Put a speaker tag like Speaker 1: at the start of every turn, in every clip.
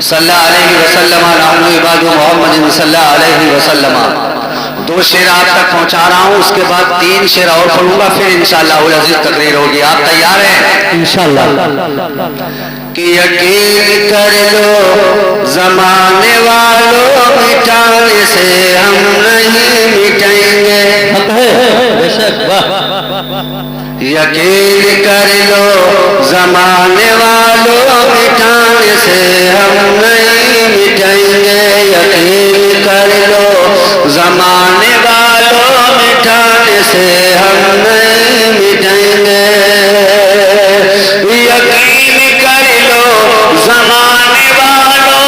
Speaker 1: صلی اللہ علیہ وسلم نحن عباد محمد صلی اللہ علیہ وسلم. 2 شعر آپ تک پہنچا رہا ہوں، اس کے بعد 3 شعر اور پڑھوں گا، پھر انشاءاللہ العزیز تقریر ہوگی. آپ تیار ہیں؟
Speaker 2: انشاءاللہ.
Speaker 1: کہ یقین کر لو زمانے والوں مٹانے سے ہم نہیں مٹیں گے. یقین کر لو زمانے والوں مٹانے سے ہم نہیں مٹیں گے. یقین کر لو زمانے والوں مٹانے سے ہم نہیں مٹیں گے. یقین کر لو زمانے والوں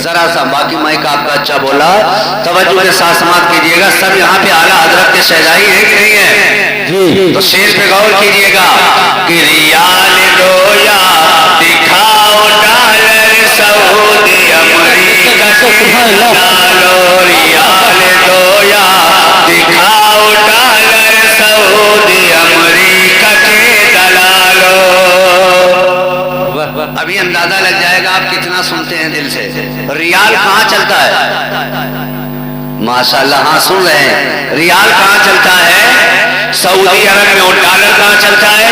Speaker 1: ذرا سا باقی مائک آپ کا اچھا بولا. توجہ کے ساتھ سماعت کیجئے گا. سب یہاں پہ اعلیٰ حضرت کے شہزائی ہیں کہ نہیں ہیں؟ تو شعر پہ غور کیجئے گا کہ ریال دو یا دکھاؤ ڈالر سعودی امریکہ کے دلالو. ریال دو یا دکھاؤ ڈالر سعودی امریکہ کے دلالو. ابھی اندازہ لگ جائے گا آپ کتنا سنتے ہیں دل سے. ریال کہاں چلتا ہے؟ ماشاءاللہ ہاں سن رہے ہیں. ریال کہاں چلتا ہے؟ سعودی عرب میں. اور ڈالر کہاں چلتا ہے؟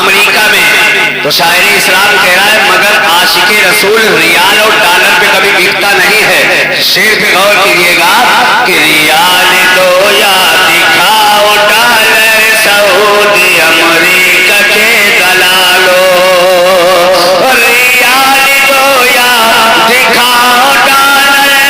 Speaker 1: امریکہ میں. تو شاعر اسلام کہہ رہا ہے مگر عاشق رسول ریال اور ڈالر پہ کبھی بکتا نہیں ہے. شعر پہ غور کیجئے گا کہ ریال دو یا دکھاؤ ڈالر سعودی امریکہ کے دلالو. ریال دو یا دکھاؤ ڈالر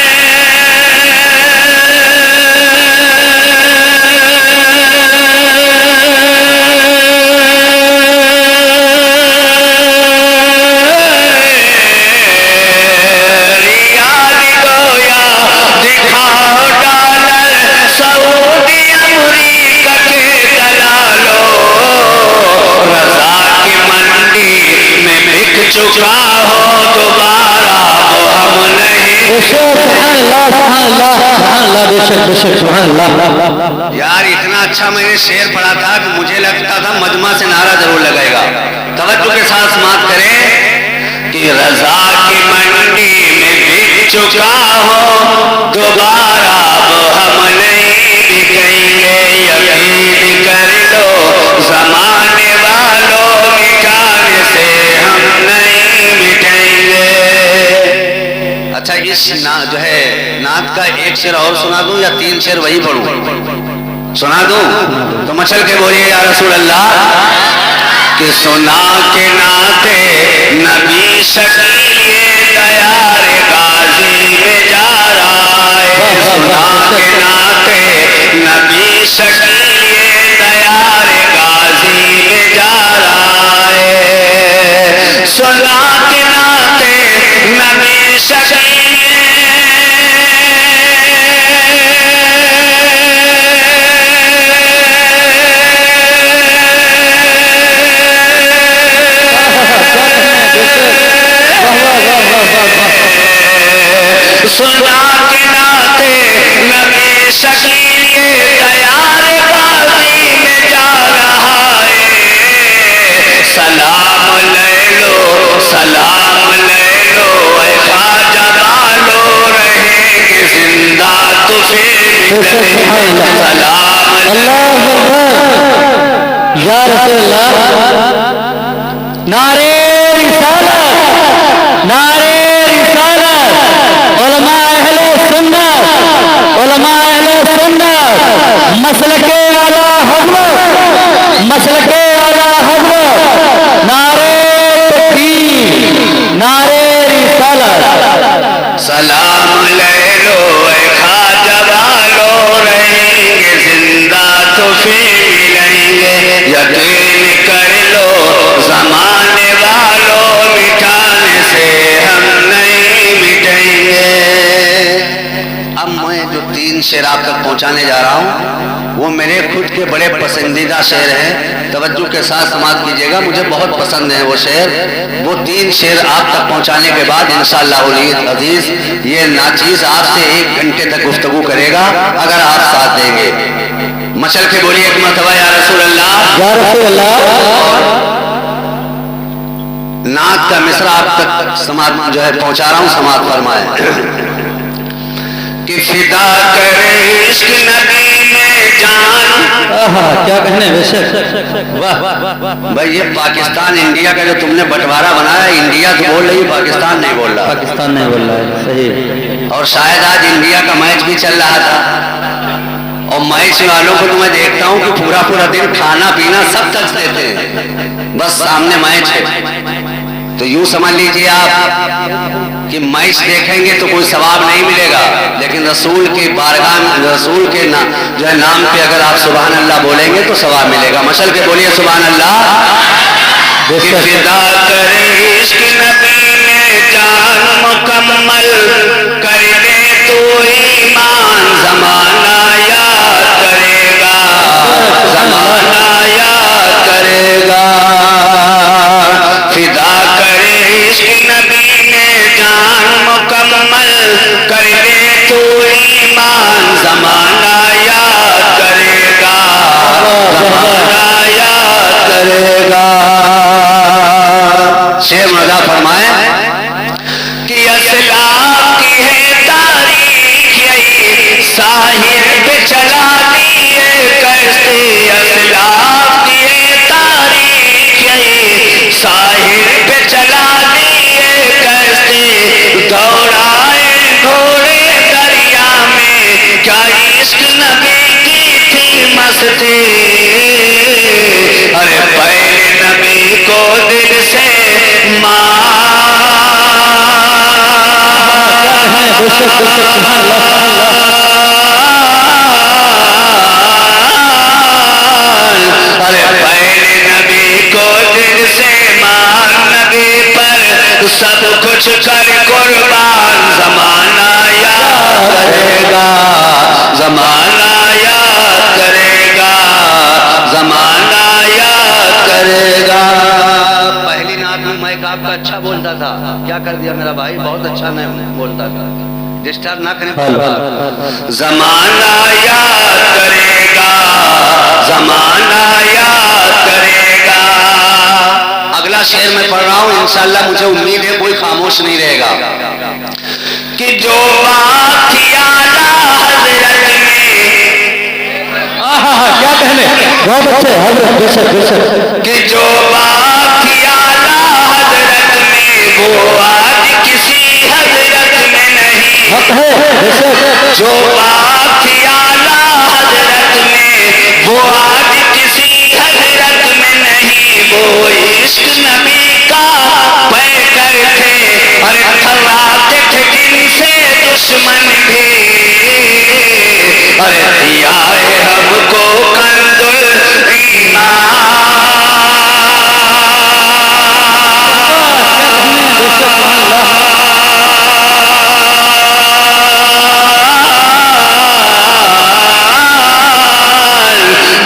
Speaker 1: سعودی امریکہ کے دلالو. رضا کی منڈی میں بک چکا ہو دوبارہ وہ ہم نہیں. یار اتنا اچھا میں نے شعر پڑھا تھا کہ مجھے لگتا تھا مجمع سے نعرہ ضرور لگائے گا. توجہ کے ساتھ سماعت کریں کہ رضا کی منڈی میں بک چکا ہو دوبارہ وہ ہم نہیں بکیں گے. یقین کر لو زمانے والوں مٹانے سے ہم نہیں مٹیں گے. اچھا اس جو ہے نعت کا ایک شعر اور سنا دوں یا 3 شعر وہی پڑھوں؟ سنا دوں تو مچل کے بولیے یا رسول اللہ. کہ سنا کے ناتے نبی شکیے دیار غازی میں جا رہا ہے. سنا کے ناتے نبی شکیے دیار غازی میں جا رہا ہے. سنا کے ناتے نبی شکیے سنا کے ناتے نبی شکیے دیار غازی میں جا رہا ہے. سلام لے لو سلام لے لو اے خواجہ بالو رہیں گے زندہ تو پھر سلام لے لو.
Speaker 2: یا رسول اللہ. نعرے رسالت نعرے علماء اہل سنت مسلک والا حضرت مسلک اعلی حضرت نعرہ تکبیر نعرہ رسالت
Speaker 1: سلام لے لو اے خواجہ والو رہیں گے زندہ تو پھر ملیں گے یقین کر لو زمانے والوں مٹانے سے ہم نہیں مٹیں گے۔ اب میں جو 3 شعر آپ تک پہنچانے جا رہا ہوں وہ میرے خود کے بڑے پسندیدہ شعر ہیں، توجہ کے ساتھ سماعت کیجیے گا، مجھے بہت پسند ہیں وہ شعر۔ وہ 3 شعر آپ تک پہنچانے کے بعد انشاءاللہ العزیز یہ ناچیز آپ سے 1 گھنٹے تک گفتگو کرے گا اگر آپ ساتھ دیں گے۔ مچل کے بولیے ایک مرتبہ یا رسول اللہ،
Speaker 2: یا رسول اللہ۔
Speaker 1: نعت کا مصرع آپ تک سماعت جو ہے پہنچا رہا ہوں، سماعت فرمائیں کہ فدا کرے عشق نبی میں جان۔
Speaker 2: کیا کہنے بے شک، واہ
Speaker 1: بھائی یہ پاکستان انڈیا کا جو تم نے بٹوارا بنایا، انڈیا تو بول رہی ہے، پاکستان نہیں بول رہا۔
Speaker 2: پاکستان نہیں بول رہا ہے، صحیح۔
Speaker 1: اور شاید آج انڈیا کا میچ بھی چل رہا تھا، اور میچ والوں کو تو میں دیکھتا ہوں کہ پورا دن کھانا پینا سب تک دیتے ہیں، بس سامنے میچ ہے۔ تو یوں سمجھ لیجئے آپ کہ میچ دیکھیں گے تو کوئی ثواب نہیں ملے گا، لیکن رسول کی بارگاہ میں رسول کے جو ہے نام پہ اگر آپ سبحان اللہ بولیں گے تو ثواب ملے گا۔ مشل کے بولیے سبحان اللہ۔ کہ فدا کرے عشق نبی میں جان مکمل کر دے تو ایمان زمانہ یاد کرے گا، زمانہ یاد کرے گا۔ فدا کرے عشق نبی میں جان مکمل کر دے تو ایمان زمانہ یاد کرے گا، زمانہ یاد کرے گا۔ شعر مزہ فرمائیں کہ اسلاف کی ہے تاریخ یہی ساحل پہ چلا دیے کشتی، اسلاف کی ہے تاریخ یہی ساحل پہ چلا دیے کشتی، دوڑائے گھوڑے دریا میں کیا عشق نبی کی تھی مستی، ارے پہلے نبی کو دل سے ارے پہلے نبی کو دل سے مان، نبی پر سب کچھ کر قربان، زمانہ یاد کرے گا، زمانہ یاد کرے گا، زمانہ یاد کرے گا۔ پہلی نعت میں مائک آپ کا اچھا بولتا تھا، کیا کر دیا میرا بھائی، بہت اچھا میں بولتا تھا، ڈسٹرب نہ کریں۔ زمانہ یاد کرے گا، زمانہ یاد کرے گا۔ اگلا شعر میں پڑھ رہا ہوں، انشاءاللہ مجھے امید ہے کوئی خاموش نہیں رہے گا، کہ جو بات تھی اعلیٰ حضرت میں،
Speaker 2: کیا کہنے بہت اچھے حضرت، بے شک بے شک،
Speaker 1: کہ جو بات تھی اعلیٰ حضرت میں وہ آج کسی حضرت میں نہیں،
Speaker 2: حق ہے بے شک،
Speaker 1: جو بات تھی اعلیٰ حضرت میں وہ آج کسی حضرت میں نہیں، وہ عشق نبی کا پیکر تھے، اور تھراتے تھے جن سے دشمن بھی، اور دیا ہے ہم کو کنز الایمان،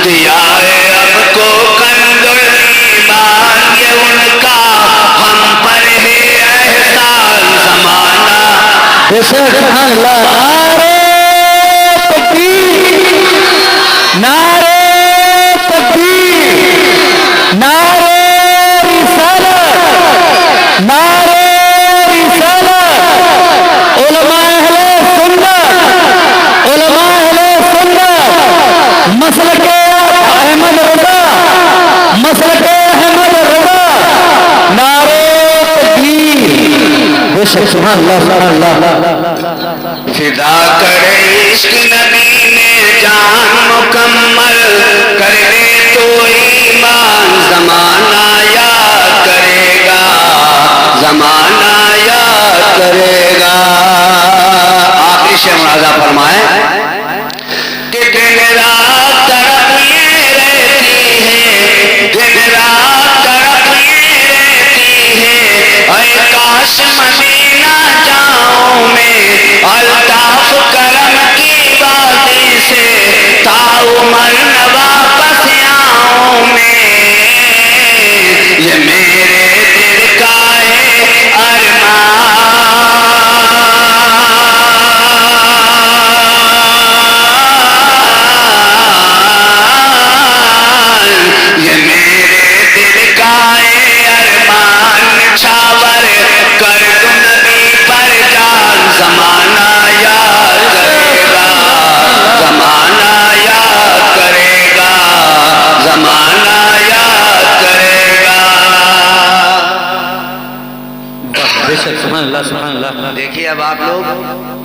Speaker 1: دیا ہے ہم کو کنز الایمان، یہ ان کا ہم پر ہے احسان، زمانہ
Speaker 2: بے شک، سبحان اللہ۔ نعرہ تکبیر نعرہ تکبیر نعرہ رسالت نعرہ رسالت، علماء اہل سنت، علماء اہل سنت، مسلک احمد رضا، مسلک احمد رضا، نعرہ تکبیر، بے شک، سبحان اللہ سبحان اللہ۔
Speaker 1: فدا کرے عشق نبی میں جان مکمل کر دے تو ایمان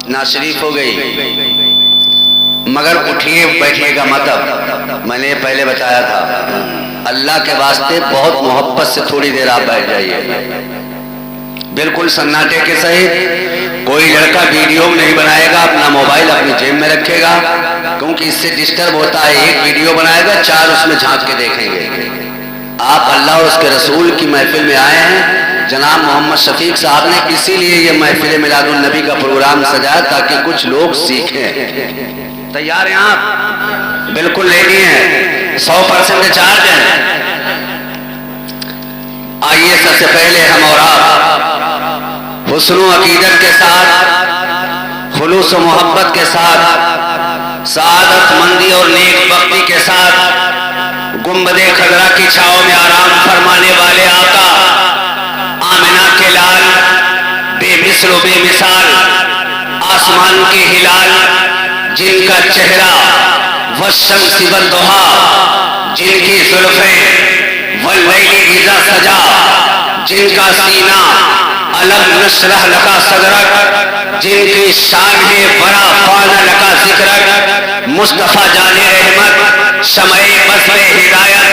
Speaker 1: ناشریف ہو گئی، مگر اٹھیے بیٹھیے کا مطلب میں نے پہلے بتایا تھا، اللہ کے واسطے بہت محبت سے تھوڑی دیر آپ بیٹھ جائیے، بالکل سناٹے کے ساتھ۔ کوئی لڑکا ویڈیو نہیں بنائے گا، اپنا موبائل اپنی جیب میں رکھے گا، کیونکہ اس سے ڈسٹرب ہوتا ہے۔ ایک ویڈیو بنائے گا، 4 اس میں جھانک کے دیکھیں گے۔ آپ اللہ اور اس کے رسول کی محفل میں آئے ہیں، جناب محمد شفیق صاحب نے اسی لیے یہ محفل میلاد النبی کا پروگرام سجایا تاکہ کچھ لوگ سیکھیں۔ تیار ہیں آپ؟ بالکل ریڈی ہیں، 100% چارج ہیں۔ آئیے سب سے پہلے ہم اور آپ حسن و عقیدت کے ساتھ، خلوص و محبت کے ساتھ، سعادت مندی اور نیک بختی کے ساتھ گنبد خضرا کی چھاؤں میں آرام فرمانے والے آقا آمنہ کے لال، بے مثل و بے مثال، آسمان کے ہلال، جن کا چہرہ والشمس والضحیٰ، جن کی زلفیں واللیل اذا سجا، جن کا سینہ الم نشرح لکا صدرک، جن کی شان ہے برا فانا لکا ذکرک، مصطفیٰ جان رحمت، شمع بزم ہدایت،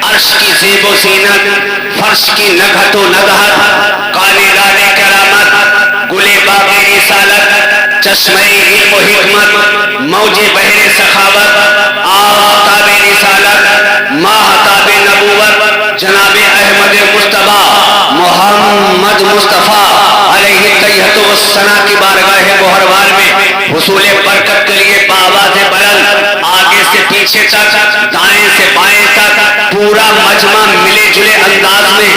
Speaker 1: عرش کی زیب و زینت، فرش کی نگہت و نگہت، کالے لالے کرامت، گلے باغ رسالت، چشمہ علم و حکمت، موج بحر سخاوت، آفتاب رسالت، ماہتاب نبوت، جناب احمد مصطفیٰ محمد مصطفیٰ علیہ التحیۃ والثناء کی بارگاہ بہروال میں حصول برکت کے لیے بآواز بلند، آگے سے پیچھے تک، دائیں سے بائیں تک، پورا مجمع ملے جلے انداز میں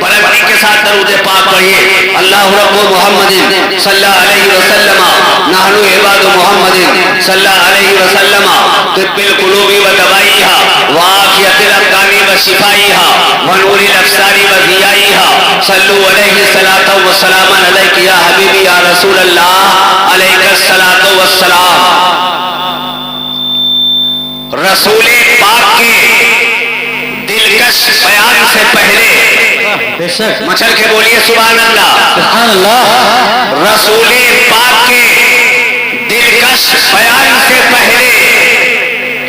Speaker 1: بلندی کے ساتھ درود پاک پڑھیے۔ اللہ رب محمد صلی اللہ علیہ وسلم، نحن عباد محمد صلی اللہ علیہ وسلم، طب القلوب و دوائیہا وعافیت الابدان و شفائیہا ونور الابصار و ضیائیہا، صلو علیہ الصلاۃ والسلام علیک یا حبیبی یا رسول اللہ، علیک الصلاۃ والسلام۔ رسول پاک کے دلکش بیان سے پہلے مچل کے بولیے سبحان اللہ،
Speaker 2: سبحان اللہ۔
Speaker 1: رسول پاک کے دلکش بیان سے پہلے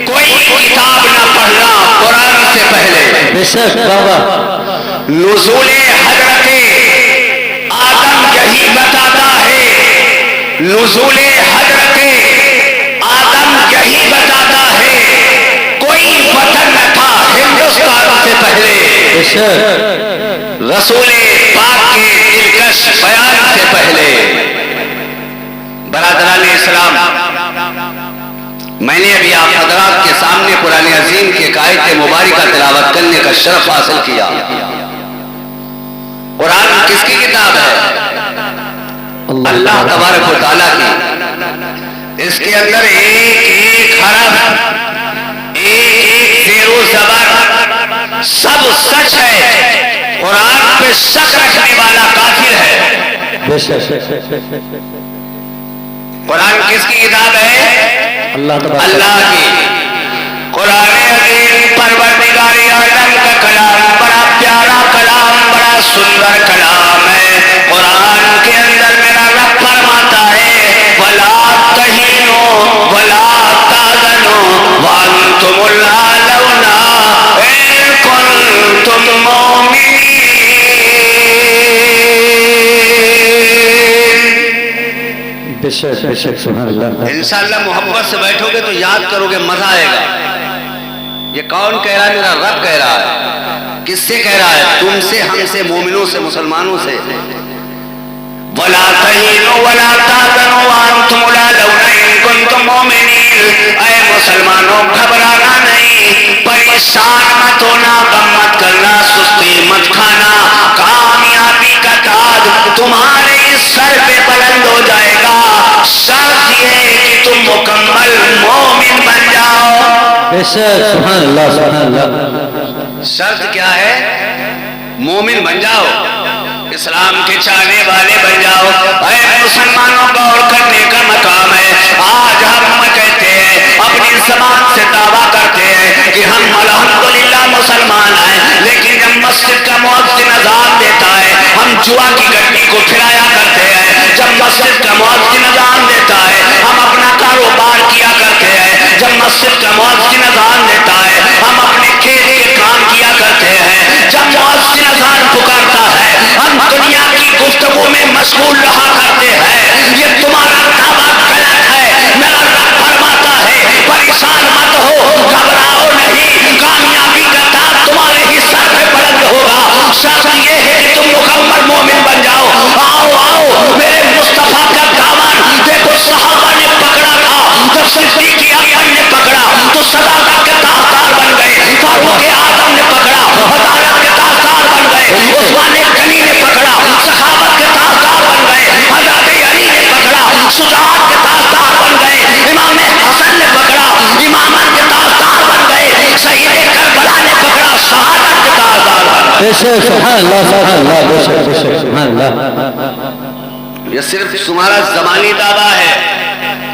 Speaker 1: کوئی کتاب نہ پڑھنا قرآن سے پہلے۔
Speaker 2: بے شک بابا،
Speaker 1: نزول حضرت آدم یہی بتاتا ہے، نزول حضرت آدم یہی بتاتا ہے، کوئی وطن نہ تھا ہندوستان سے پہلے۔
Speaker 2: بے شک
Speaker 1: رسول پاک کے دلکش بیان سے پہلے۔ برادران اسلام، میں نے ابھی آپ حضرات کے سامنے قرآن عظیم کے ایک آیت مبارکہ تلاوت کرنے کا شرف حاصل کیا۔ قرآن کس کی کتاب ہے؟ اللہ تبارک و تعالیٰ کی۔ اس کے اندر ایک ایک حرف، ایک ایک زیر و زبر سب سچ ہے۔ قرآن پہ شک رکھنے والا کافر ہے۔
Speaker 2: بے شک
Speaker 1: قرآن کس کی کتاب ہے؟ اللہ کی۔ قرآن عظیم پروردگار عالم کا کلام بڑا پیارا کلام، بڑا سندر کلام ہے۔ قرآن کے اندر میرا رب فرماتا ہے وَلَا تَهِنُوا وَلَا تَحْزَنُوا وَأَنْتُمُ الْأَعْلَوْنَ إِن كُنتُم مُّؤْمِنِينَ۔
Speaker 2: بے شک بے شک سبحان اللہ۔
Speaker 1: انشاءاللہ محبت سے بیٹھو گے تو یاد کرو گے، مزہ آئے گا۔ یہ کون کہہ رہا ہے؟ میرا رب کہہ رہا ہے۔ کس سے کہہ رہا ہے؟ تم سے، ہم سے، مومنوں سے، مسلمانوں سے۔ وَلَا تَهِنُوا وَلَا تَحْزَنُوا وَأَنْتُمُ الْأَعْلَوْنَ إِن كُنتُم مُّؤْمِنِينَ۔ اے مسلمانوں گھبرانا نہیں، پریشان مت ہونا، غم مت کرنا، سستی مت کھانا، کامیابی کا تاج تمہارے سر پہ بلند ہو جائے گا، شرط یہ ہے کہ تم مکمل مومن بن جاؤ۔
Speaker 2: بے شک سبحان اللہ سبحان اللہ۔
Speaker 1: شرط کیا ہے؟ مومن بن جاؤ، اسلام کے چاہنے والے بن جاؤ۔ اے مسلمانوں غور کرنے کا مقام ہے۔ آج ہم کہتے ہیں، اپنی زبان سے دعویٰ کرتے ہیں کہ ہم الحمدللہ مسلمان ہیں، لیکن جب مسجد کا مؤذن اذان دیتا ہے ہم جوا کی گڈی کو پھرایا کرتے ہیں، جب مسجد کا مؤذن اذان دیتا مسجد کا مؤذن اذان دیتا ہے ہم اپنے کھیت کے کام کیا کرتے ہیں، جب مؤذن اذان پکارتا ہے ہم دنیا کی گفتگو میں مشغول رہا کرتے ہیں، یہ تمہارا دعویٰ غلط ہے۔ میرا رب فرماتا ہے پریشان مت ہو، گھبراؤ نہیں، کامیابی کا تاج تمہارے ہی سر پہ بلند ہوگا، شرط یہ ہے کہ تم مکمل مومن بن جاؤ۔ آؤ آؤ میرے مصطفیٰ کا دامن دیکھو، صحابہ نے پکڑا تھا، جب صدیق اکبر نے پکڑا تو صداقت کے تاجدار بن گئے، فاروق اعظم نے پکڑا عدالت کے تاجدار بن گئے، عثمان غنی نے پکڑا سخاوت کے تاجدار بن گئے، حضرت علی نے پکڑا شجاعت کے تاجدار بن گئے، امام حسن نے پکڑا امامت کے تاجدار بن گئے، شہید کربلا نے پکڑا شہادت کے تاجدار بن گئے۔
Speaker 2: بے شک سبحان اللہ سبحان اللہ بے شک سبحان اللہ۔
Speaker 1: یہ صرف تمہارا زمانی دعویٰ ہے۔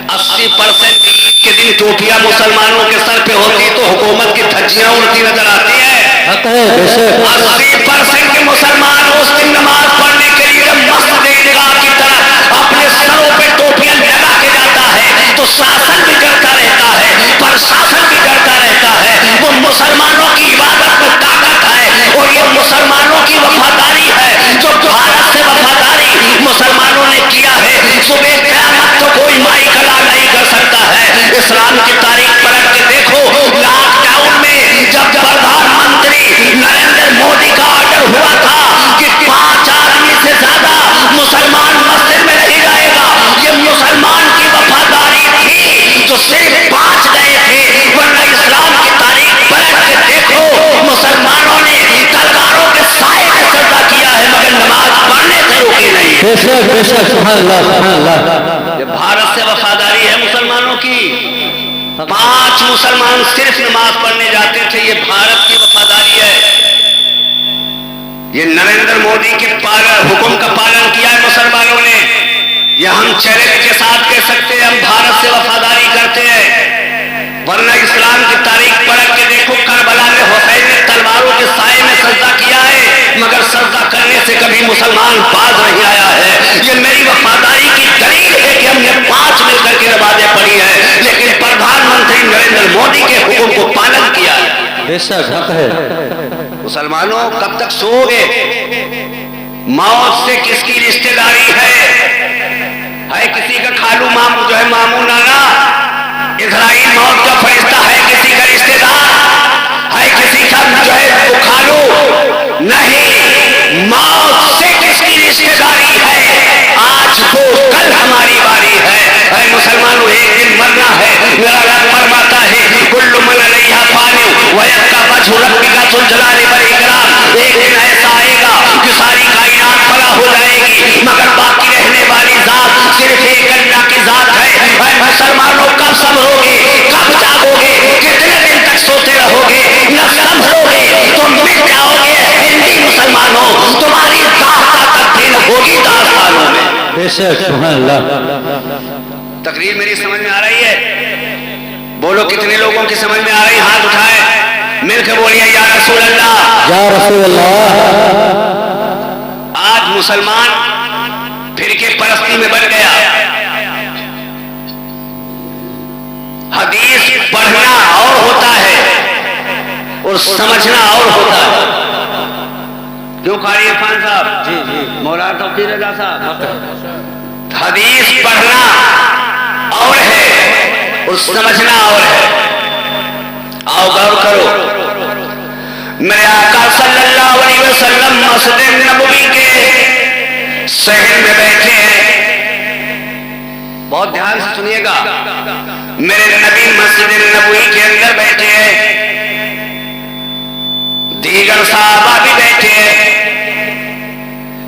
Speaker 1: 80% عید کے دن ٹوپیاں مسلمانوں کے سر پہ ہوتی تو حکومت کی دھجیاں اڑتی نظر آتی ہے۔
Speaker 2: حق ہے بے شک۔
Speaker 1: 80% کے مسلمان اس دن نماز پڑھنے کے لیے مسجد نگاہ کی طرف اپنے سروں پہ ٹوپیاں لگا کے جاتا ہے تو شاسن بھی ڈرتا رہتا ہے، پرشاسن بھی ڈرتا رہتا ہے۔ وہ مسلمانوں کی عبادت میں طاقت ہے اور یہ مسلمانوں کی وفاداری ہے، جو بھارت سے وفاداری مسلمانوں نے کیا ہے صبح قیامت تو کوئی مائی کلا نہیں کر سکتا ہے۔ اسلام کی تاریخ پلٹ کے دیکھو، لاک ڈاؤن میں جب پردھان منتری نریندر مودی کا آرڈر ہوا تھا کہ 5 آدمی سے زیادہ مسلمان مسجد میں نہیں رہے گا، یہ مسلمان کی وفاداری تھی جو صرف 5 گئے تھے، ورنہ اسلام کی تاریخ پلٹ کے دیکھو مسلمانوں نے تلواروں کے سائے میں سجدہ کیا ہے مگر نماز پڑھنے سے روکی نہیں۔
Speaker 2: بے شک بے شک سبحان اللہ سبحان اللہ۔
Speaker 1: یہ بھارت سے وفاداری ہے مسلمانوں کی۔ 5 مسلمان صرف نماز پڑھنے جاتے تھے، یہ بھارت کی وفاداری ہے۔ یہ نریندر مودی کے حکم کا پالن کیا ہے مسلمانوں نے۔ یہ ہم چیلنج کے ساتھ کہہ سکتے ہیں ہم بھارت سے وفاداری کرتے ہیں، ورنہ اسلام کی تاریخ پلٹ کے دیکھو، کربلا میں حسین نے تلواروں کے سائے میں سجدہ کیا ہے مگر سجدہ کرنے سے کبھی مسلمان باز نہیں آیا ہے۔ یہ میری وفاداری کی دلیل ہے کہ ہم نے 5 مل کر کے نمازیں پڑھی ہیں لیکن پردھان منتری نریندر مودی کے حکم کو پالن کیا ہے۔
Speaker 2: بے شک حق ہے۔
Speaker 1: مسلمانوں کب تک سو گے؟ موت سے کس کی رشتہ داری ہے کسی کا خالو مامو جو ہے مامو نانا، اسرائیل موت کا فرشتہ ہے کسی کا رشتہ دار ہے، کسی کا جو ہے وہ خالو نہیں۔ موت سے کس کی رشتہ داری ہے؟ آج وہ کل ہماری باری ہے۔ اے مسلمانوں ایک دن مرنا ہے، میرا رب فرماتا ہے کل من علیہا فان ویبقی وجہ ربک ذو الجلال والاکرام۔ ایک دن ایسا آئے گا کہ ساری کائنات فنا ہو جائے گی مگر باقی رہنے والی ذات صرف ایک اللہ کی ذات ہے۔ اے مسلمانوں کب صبرو گے، کب جاگو گے، کتنے دن تک سوتے رہو گے؟ نہ صبرو گے تم مٹ جاؤ گے۔ ہندی مسلمانوں تمہاری داستان تبدیل ہوگی داستانوں میں۔
Speaker 2: بے شک سبحان اللہ۔
Speaker 1: تقریر میری سمجھ میں آ رہی ہے؟ بولو کتنے لوگوں کی سمجھ میں آ رہی؟ ہاتھ اٹھائے مل کے بولیے یا رسول اللہ،
Speaker 2: یا رسول اللہ۔
Speaker 1: آج مسلمان فرقے پرستی میں بن گیا۔ حدیث پڑھنا اور ہوتا ہے اور سمجھنا اور ہوتا ہے۔ کیوں قاری عرفان صاحب؟
Speaker 2: جی جی
Speaker 1: مولانا توقیر رضا صاحب، حدیث پڑھنا اور ہے اور سمجھنا اور ہے۔ آؤ غور کرو، میرے آقا صلی اللہ علیہ وسلم مسجد نبوی کے صحن میں بیٹھے ہیں، بہت دھیان سے سنیے گا، میرے نبی مسجد نبوی کے اندر بیٹھے ہیں، دیگر صحابہ بھی بیٹھے ہیں۔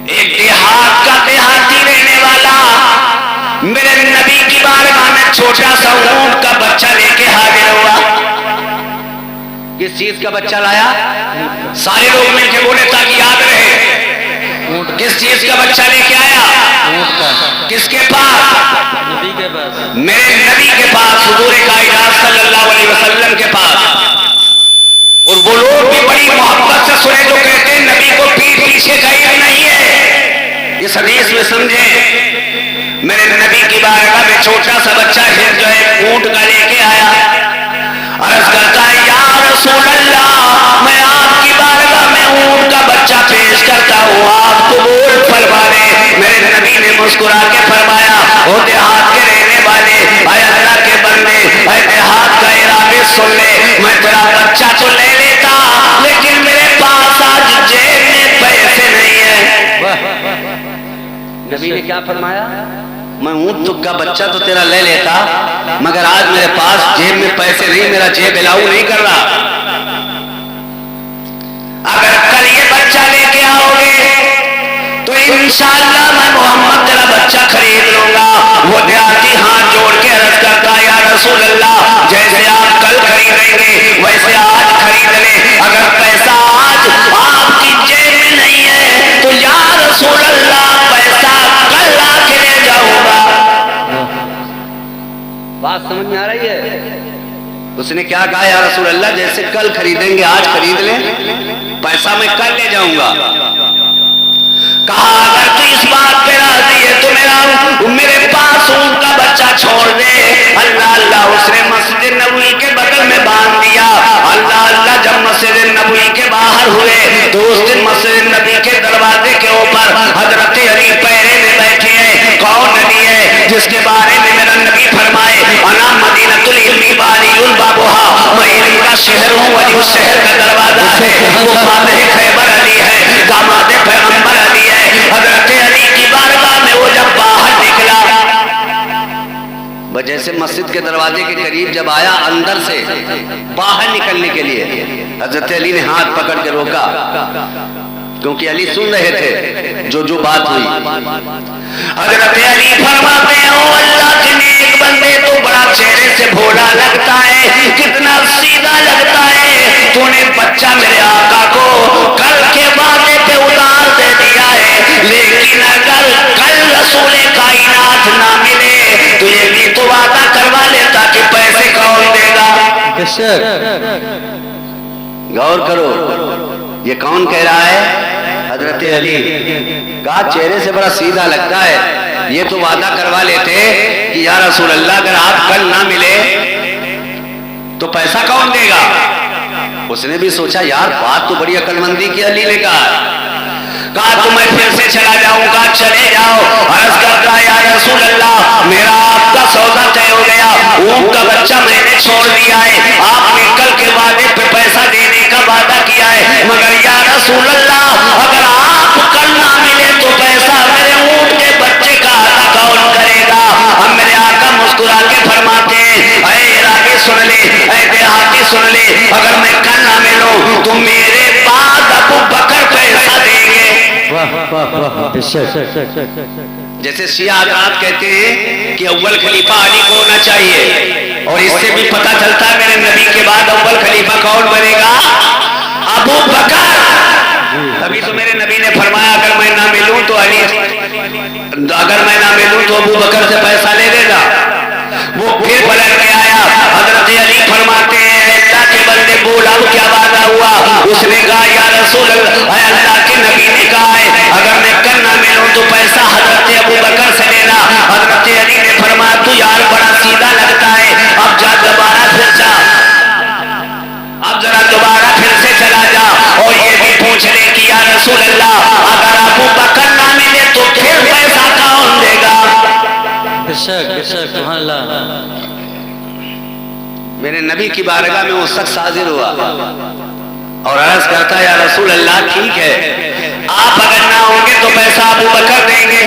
Speaker 1: ایک دیہات کا دیہاتی رہنے والا میرے نبی کی بارگاہ میں چھوٹا سا اونٹ کا بچہ لے کے حاضر ہوا۔ کس چیز کا بچہ لایا؟ سارے لوگ مل کے بولے تاکہ یاد رہے۔ کس چیز کا بچہ لے کے آیا؟ کس کے پاس؟
Speaker 2: نبی کے پاس،
Speaker 1: میرے نبی کے پاس، حضور کائنات صلی اللہ علیہ وسلم کے پاس۔ اور وہ لوگ بھی بڑی محبت سے سنے جو کہتے ہیں نبی کو پیٹ پیچھے کا علم نہیں ہے۔ اس حدیث میں سمجھیں، میرے نبی کی بارگاہ میں چھوٹا سا بچہ جو ہے اونٹ کا لے کے آیا۔ عرض کرتا ہے یا رسول اللہ میں آپ کی بارگاہ میں اونٹ کا بچہ پیش کرتا ہوں، آپ قبول فرما لیں۔ میرے نبی نے مسکرا کے فرمایا او دیہات کے رہنے والے، اے اللہ کے بندے، اے دیہات کا ارادے سن لے، میں تیرا بچہ تو لے لیتا لیکن میرے پاس آج جیب میں پیسے نہیں ہیں۔ نبی نے کیا فرمایا؟ میں اونٹ کا بچہ تو تیرا لے لیتا مگر آج میرے پاس جیب میں پیسے نہیں، میرا جیب الاؤ نہیں کر رہا۔ اگر کل یہ بچہ لے کے آؤ گے تو انشاءاللہ میں محمد تیرا بچہ خرید لوں گا۔ وہ دیہاتی ہاتھ جوڑ کے عرض کرتا یا رسول اللہ جیسے آپ کل خریدیں گے ویسے آج خرید لیں، اگر پیسہ آج آپ کی جیب میں نہیں ہے تو یا رسول اللہ پیسہ کل لا کے لے جاؤں گا۔ بات سمجھ میں آ رہی ہے؟ اس نے کیا کہا یا رسول اللہ جیسے کل خریدیں گے آج خرید لیں، پیسہ میں کل لے جاؤں گا۔ کہا اگر تو اس بات پہ راضی ہے تو میرے پاس اونٹ کا بچہ چھوڑ دے۔ اللہ اللہ اس نے مسجد نبوی کے بغل میں باندھ دیا۔ اللہ اللہ جب مسجد نبوی کے باہر ہوئے تو اس دن مسجد نبی کے دروازے کے اوپر حضرت علی پہرے میں بیٹھے ہیں۔ کون نبی ہے جس کے بارے میں میرا نبی فرمائے انا مدینۃ العلم بانی البابھا، میں علم کا شہر ہوں، علی اس شہر کا دروازہ ہے۔ وہ فاتح خیبر علی ہے، داماد پیغمبر علی ہے۔ حضرت علی کی بارگاہ میں وہ جب باہر نکلا، جیسے مسجد کے دروازے کے قریب جب آیا اندر سے باہر نکلنے کے لیے حضرت علی نے ہاتھ پکڑ کے روکا کیونکہ علی سن رہے تھے جو بات ہوئی۔ حضرت علی فرماتے ہیں او اللہ کے نیک بندے تو بڑا چہرے سے بھولا لگتا ہے، کتنا سیدھا لگتا ہے، تو نے بچہ میرے آقا کو کل کے وعدے پہ ادار دے دیا ہے، لیکن اگر کل رسول کائنات نہ ملے تو یہ بھی تو وعدہ کروا لیتا کہ پیسے کون دے گا۔ غور کرو یہ کون کہہ رہا ہے؟ حضرت علی۔ کہا چہرے سے بڑا سیدھا لگتا ہے، یہ تو وعدہ کروا لیتے کہ یا رسول اللہ اگر آپ کل نہ ملے تو پیسہ کون دے گا۔ اس نے بھی سوچا یار بات تو بڑی عقل مندی کی علی نے کہا تو میں پھر سے چلا جاؤں گا، چلے جاؤ۔ عرض کرتا یا رسول اللہ میرا آپ کا سودا طے ہو گیا، اونٹ کا بچہ میں نے چھوڑ دیا ہے، آپ نے کل کے وعدے پہ پیسہ دینے کا وعدہ کیا ہے، مگر یا رسول اللہ اگر آپ کل نہ ملے تو پیسہ میرے اونٹ کے بچے کا ادا کون کرے گا۔ ہم میرے آقا مسکرا کے فرماتے ہیں اے عراقی سن لے، اے دیہاتی سن لے، اگر میں کل نہ ملوں تو میرے بعد ابو بکر پیسہ دیں گے۔ جیسے شیعہ حضرات کہتے ہیں کہ اول خلیفہ علی کو ہونا چاہیے، اور اس سے بھی پتہ چلتا ہے میرے نبی کے بعد اول خلیفہ کون بنے گا؟ ابو بکر۔ تبھی تو میرے نبی نے فرمایا اگر میں نہ ملوں تو علی، اگر میں نہ ملوں تو ابو بکر سے پیسہ لے دے گا۔ وہ پھر پلٹ کے آیا، حضرت علی فرماتے ہیں اللہ کے بندے بول اب کیا وعدہ ہوا؟ اس نے کہا یا رسول اللہ، اے اللہ کے نبی نے کہا ہے اگر میں کل نہ ملوں تو پیسہ حضرت ابو بکر سے لینا۔ حضرت علی نے فرمایا تو یار بڑا سیدھا لگتا ہے، اب جا دوبارہ پھر جا، اب ذرا دوبارہ پھر سے چلا جا اور یہ بھی پوچھ لے کہ یا رسول اللہ اگر ابو بکر نہ ملے تو پھر پیسہ کون دے گا؟
Speaker 2: سبحان اللہ۔
Speaker 1: میرے نبی کی بارگاہ میں وہ شخص حاضر ہوا اور عرض کرتا یا رسول اللہ ٹھیک ہے آپ اگر نہ ہوں گے تو پیسہ ابو بکر دیں گے،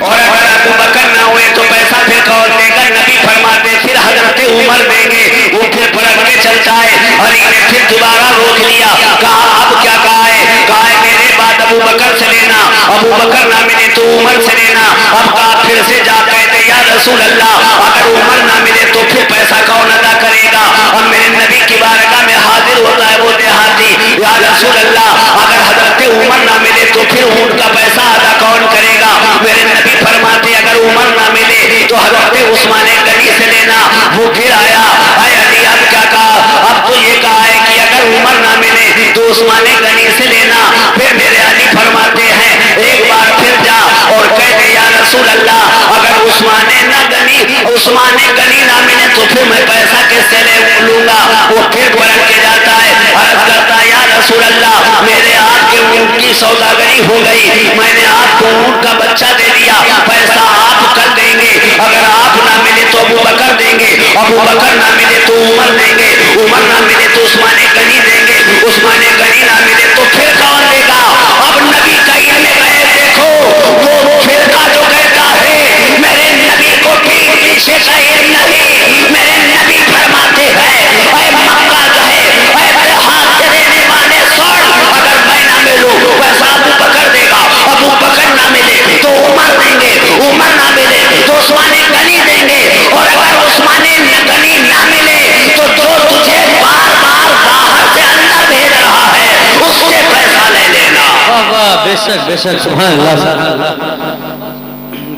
Speaker 1: اور اگر ابو بکر نہ ہوئے تو پیسہ پھر کون دے گا؟ نبی فرماتے پھر حضرت عمر دیں گے۔ وہ پھر پلٹ کے چلتا ہے، علی نے پھر دوبارہ روک لیا، کہا اب کیا کہا ہے؟ کہا ہے میرے بعد ابو بکر سے لینا، ابو بکر نہ ملے تو عمر سے لینا۔ اب کہا پھر سے جا کہتے یا رسول اللہ اگر عمر نہ ملے تو پھر پیسہ کون ادا کرے گا؟ اب میرے نبی کی بارگاہ میں حاضر ہوتا ہے وہ دیہاتی، یا رسول اللہ اگر حضرت عمر نہ ملے تو پھر اونٹ کا پیسہ ادا کون کرے گا؟ میرے نبی فرماتے اگر عمر نہ ملے تو حضرت عثمان غنی سے لینا۔ وہ پھر آیا، اے علی اب کیا کہا؟ اب تو یہ کہا ہے کہ اگر عمر نہ ملے تو عثمان غنی سے لینا۔ پھر میرے علی فرماتے ہیں ایک بار پھر جا اور کہتے یا رسول اللہ اگر عثمان غنی نہ ملے تو پھر میں پیسہ کس سے لے لوں گا؟ وہ پھر پلٹ کے جاتا ہے، عرض کرتا ہے یا رسول اللہ میرے آپ کے اونٹ کی سوداگری ہو گئی، میں نے آپ کو اونٹ کا بچہ دے دیا، پیسہ آپ کر دیں گے، اگر آپ نہ ملے تو ابو بکر دیں گے، ابو بکر نہ ملے تو عمر دیں گے، عمر نہ ملے تو عثمان غنی دیں گے، عثمان غنی نہ ملے تو پھر کون دے گا؟ اب نبی کا علم غیب دیکھو، وہ فرقہ جو کہتا ہے میرے نبی کو پیٹ پیچھے کا علم نہیں، میرے نبی فرماتے ہیں اے مکہ جو ہے اے میرے ہاتھ کے رہنے والے سن، اگر میں نہ ملوں ویسا ابو بکر دے گا، ابو بکر نہ ملے تو عمر دیں گے، عمر نہ ملے تو عثمان غنی دیں گے، اور اگر عثمان غنی نہ ملے تو جو تجھے بار بار باہر سے اندر بھیج رہا ہے اس سے پیسہ لے لینا۔
Speaker 2: بے شک بے شک سبحان اللہ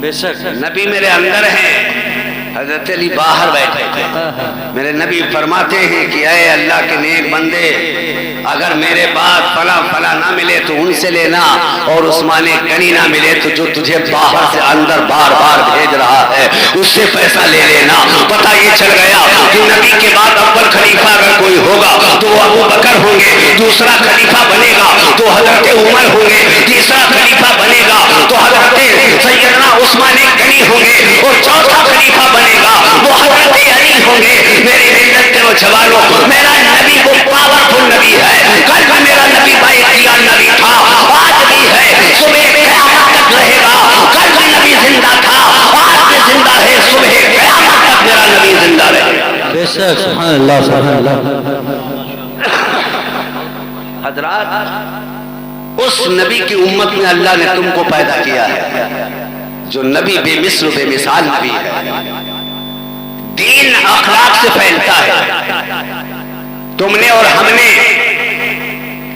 Speaker 2: بے شک۔
Speaker 1: نبی میرے اندر ہیں، حضرت علی باہر بیٹھے تھے، میرے نبی فرماتے ہیں کہ اے اللہ کے نیک بندے اگر میرے بعد فلاں فلاں نہ ملے تو ان سے لینا، اور عثمان غنی نہ ملے تو جو تجھے باہر سے اندر بار بار بھیج رہا ہے اس سے پیسہ لے لینا۔ پتہ یہ چل گیا کہ نبی کے بعد اول خلیفہ اگر کوئی ہوگا تو وہ ابو بکر ہوں گے، دوسرا خلیفہ بنے گا تو حضرت عمر ہوں گے، تیسرا خلیفہ بنے گا تو حضرت سیدنا عثمان غنی ہوں گے، اور چوتھا خلیفہ بنے گا وہ حضرت علی ہوں گے۔ میری ملت کے نوجوانوں، میرا نبی وہ پاورفل نبی ہے، کل بھی میرا نبی بااختیار نبی تھا، آج بھی ہے، صبح قیامت تک رہے گا، کل بھی نبی زندہ تھا، آج بھی زندہ ہے، صبح قیامت تک میرا نبی زندہ رہے گا۔
Speaker 2: بے شک سبحان اللہ سبحان اللہ۔
Speaker 1: حضرات اس نبی کی امت میں اللہ نے تم کو پیدا کیا ہے، جو نبی بے مثل و بے مثال نبی ہے، دین اخلاق سے پھیلتا ہے۔ تم نے اور ہم نے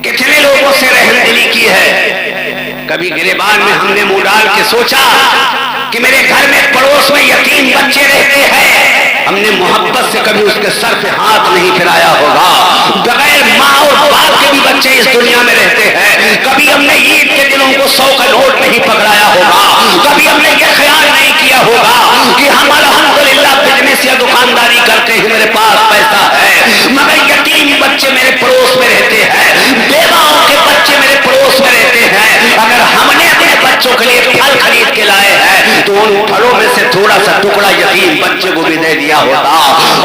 Speaker 1: کتنے لوگوں سے رحم دلی کی ہے، کبھی گریبان میں ہم نے منہ ڈال کے سوچا کہ میرے گھر میں پڑوس میں یتیم بچے رہتے ہیں، ہم نے محبت سے کبھی اس کے سر پہ ہاتھ نہیں پھیلایا ہوگا۔ بغیر ماں اور باپ کے بھی بچے اس دنیا میں رہتے ہیں، کبھی ہم نے عید کے دن ان کو 100 کا نوٹ نہیں پکڑایا ہوگا، کبھی ہم نے یہ خیال نہیں کیا ہوگا کہ ہم الحمدللہ بزنس یا دکانداری کرتے ہیں، میرے پاس پیسہ ہے، مگر یتیم بچے میرے پڑوس میں رہتے ہیں، بیواؤں کے بچے میرے پڑوس میں رہتے ہیں، اگر ہم نے اپنے بچوں کے لیے پھل خرید کے لائے ہیں تو ان پھلوں میں سے تھوڑا سا ٹکڑا یتیم بچے کو بھی دے دیا ہوتا۔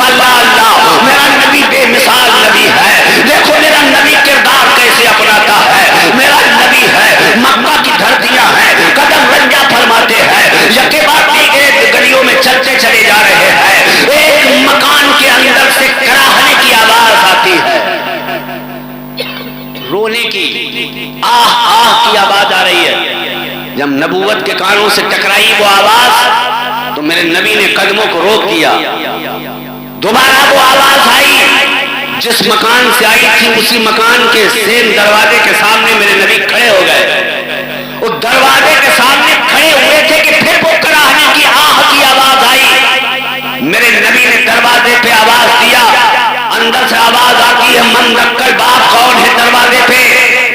Speaker 1: اللہ اللہ، میرا نبی بے مثال نبی ہے، دیکھو میرا نبی کردار کیسے اپناتا ہے، میرا نبی ہے، مکہ کی دھرتیاں ہیں، قدم رنجا فرماتے ہیں، یکے بعد دیگر گلیوں میں چلتے چلے جا رہے ہیں، ایک مکان کے اندر سے کراہنے کی آواز آتی ہے، رونے کی، آہ آہ کی آواز آ رہی ہے۔ جب نبوت کے کانوں سے ٹکرائی وہ آواز تو میرے نبی نے قدموں کو روک دیا، دوبارہ وہ آواز آئی، جس مکان سے آئی تھی اسی مکان کے سیم دروازے کے سامنے میرے نبی کھڑے ہو گئے، وہ دروازے کے سامنے کھڑے ہوئے تھے کہ پھر وہ کراہنے کی آہ کی آواز آئی، میرے نبی نے دروازے پہ آواز دیا، اندر سے آواز آتی ہے من دکل باپ کون ہے دروازے پہ،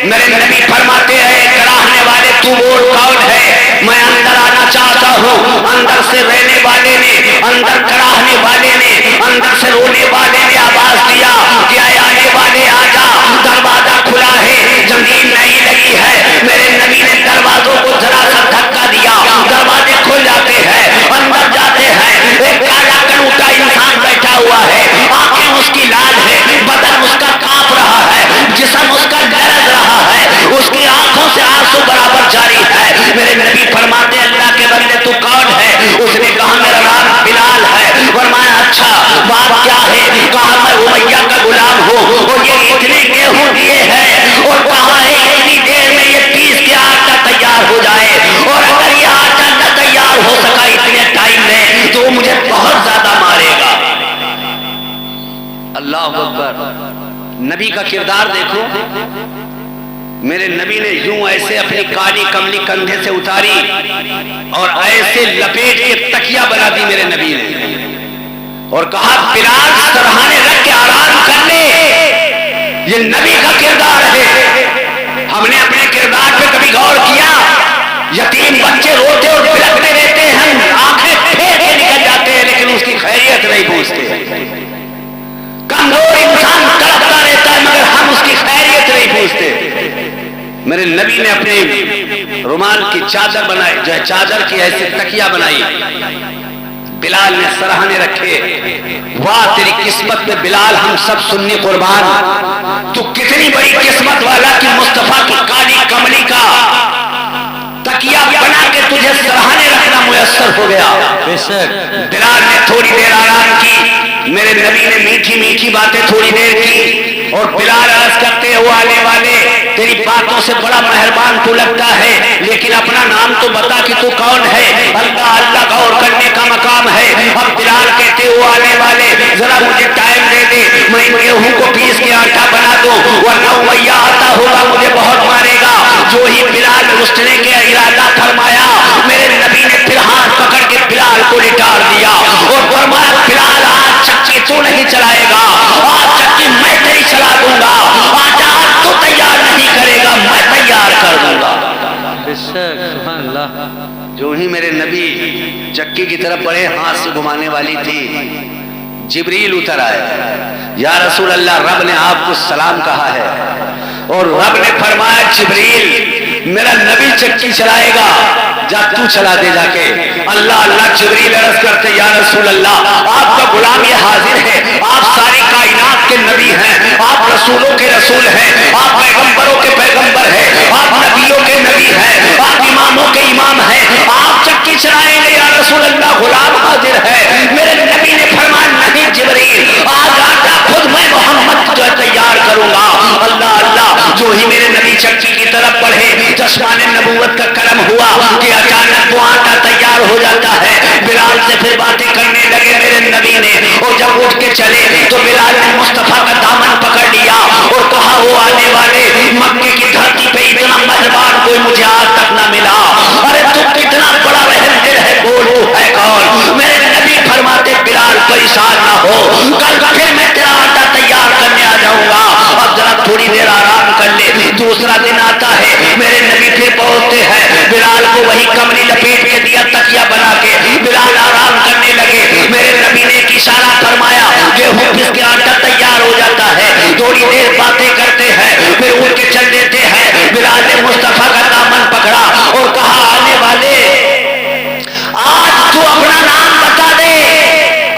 Speaker 1: میرے نبی فرماتے ہیں کراہنے والے تو بول کون ہے، میں اندر آنا چاہتا ہوں، اندر سے رہنے والے نے، اندر کراہنے والے نے، اندر سے رونے والے نے آواز دیا کہ اے آنے والے آجا، دروازہ کھلا ہے، زمین نہیں لگی ہے، میرے نبی نے دروازوں کو ذرا سا دھکا دیا، دروازے کھل جاتے ہیں، اندر جاتے ہیں، ایک کالا کنوٹا انسان بیٹھا ہوا ہے، آنکھیں اس کی لال ہے، بدن اس کا کانپ رہا ہے، جسم اس کا گرج رہا ہے، اس کی آنکھوں سے آنسو برابر جاری ہے، میرے نبی فرماتے اللہ کے بندے تو کون ہے، اس نے کہا میرا نام بلال ہے، فرمایا اچھا بات کیا ہے، کہا میں امیہ کا غلام ہوں، اور یہ اتنے گیہوں دیے ہیں، اور کہا ہے اتنی دیر میں یہ پیس کے آٹا تیار ہو جائے، اور اگر یہ آٹا نہ تیار ہو سکا اتنے ٹائم میں تو وہ مجھے بہت زیادہ مارے گا۔ اللہ اکبر، نبی کا کردار دیکھو، میرے نبی نے یوں ایسے اپنی کالی کملی کندھے سے اتاری اور ایسے لپیٹ کے تکیہ بنا دی میرے نبی نے، اور کہا بلال سرہانے رکھ کے آرام کر لے، یہ نبی کا کردار ہے۔ ہم نے اپنے کردار پہ کبھی غور کیا؟ یتیم بچے روتے اور بلکتے رہتے ہیں، آنکھیں پھیر کے نکل جاتے ہیں، لیکن اس کی خیریت نہیں پوچھتے، کم कमजोर इंसान तड़पता रहता है मगर हम उसकी खैरियत नहीं पूछते। मेरे नबी ने अपने रुमाल की चादर बनाई, जो है चादर की ऐसी तकिया बनाई, बिलाल ने सराहने रखे, वाह तेरी किस्मत में बिलाल, हम सब सुन्नी कुर्बान, तू कितनी बड़ी किस्मत वाला कि मुस्तफा की काली कमली का तकिया बना के तुझे सराहने रखना मुयस्सर हो गया। बिलाल ने थोड़ी देर आराम की, मेरे नबी ने मीठी मीठी बातें थोड़ी देर की, और बिलाल अर्ज करते हो आने वाले, तेरी बातों से बड़ा मेहरबान तू लगता है, लेकिन अपना नाम तो बता कि तू कौन है। अल्लाह अल्लाह गौर करने का मकाम है। अब बिलाल कहते हो आने वाले, जरा मुझे टाइम दे दे, मैं गेहूं को पीस के आटा बना दूं, वरना उमैया आता होगा मुझे बहुत मारेगा। जो ही बिलाल उठने के इरादा फरमाया, मेरे नबी ने फिर हाथ पकड़ के बिलाल को लिटार दिया और फरमाया, बिलाल आज चक्की तू नहीं चलाएगा, आज चक्की मैं तेरी चला दूंगा, आज तू तैयार नहीं करेगा, मैं तैयार कर दूंगा। जो ही मेरे नबी चक्की की तरफ बढ़े, हाथ से घुमाने वाली थी, जिब्रील उतर आए। या रसूल अल्लाह, रब ने आपको सलाम कहा है, और रब ने फरमाया जिब्रील मेरा नबी चक्की चलाएगा, जा तू चला दे जाके। अल्लाह अल्लाह जिब्रील अर्ज करते, या रसूल अल्लाह, आपका गुलाम ये हाजिर है, आप सारी कायनात के नबी हैं, आप रसूलों के रसूल हैं, आप पैगंबरों के पैगंबर हैं, आप नबियों के नबी हैं, आप इमामों के इमाम हैं, आप चक्की चलाएंगे या रसूल अल्लाह, गुलाम हाजिर है। मेरे नबी ने फरमाया, नहीं जिब्रील, आज आटा खुद मैं मोहम्मद जो तैयार करूंगा। अल्लाह अल्लाह, जो ही मेरे नबी चक्की की तरफ बढ़े, चश्माने नबूवत का कलम हुआ कि अचानक वो आटा तैयार हो जाता है। बिलाल से फिर बातें करने लगे मेरे नबी ने, और जब उठ के चले तो बिलाल ने मुस्तफा का दामन पकड़ लिया और कहा, वो आने वाले, मक्के की धरती पे इतना मेहरबान कोई मुझे आज तक ना मिला। अरे तू कितना बड़ा रहम दिल है, बोल तू है कौन। मेरे नबी फरमाते, बिलाल परेशान ना हो, कल फिर मैं तेरा आटा तैयार करने आ जाऊंगा, अब जरा थोड़ी देर आराम कर ले। दूसरा दिन आता है, मेरे नबी फिर पहुंचते हैं, बिलाल को वही कमली लपेट के दिया तकिया बना के, बिलाल आराम करने लगे। मेरे नबी ने एक इशारा फरमाया, गेहूं पीस के आटा तैयार हो जाता है, थोड़ी देर बातें करते हैं, फिर उठ के चल देते हैं। बिलाल ने मुस्तफा का दामन पकड़ा और कहा, आने वाले, आज तू अपना नाम बता दे,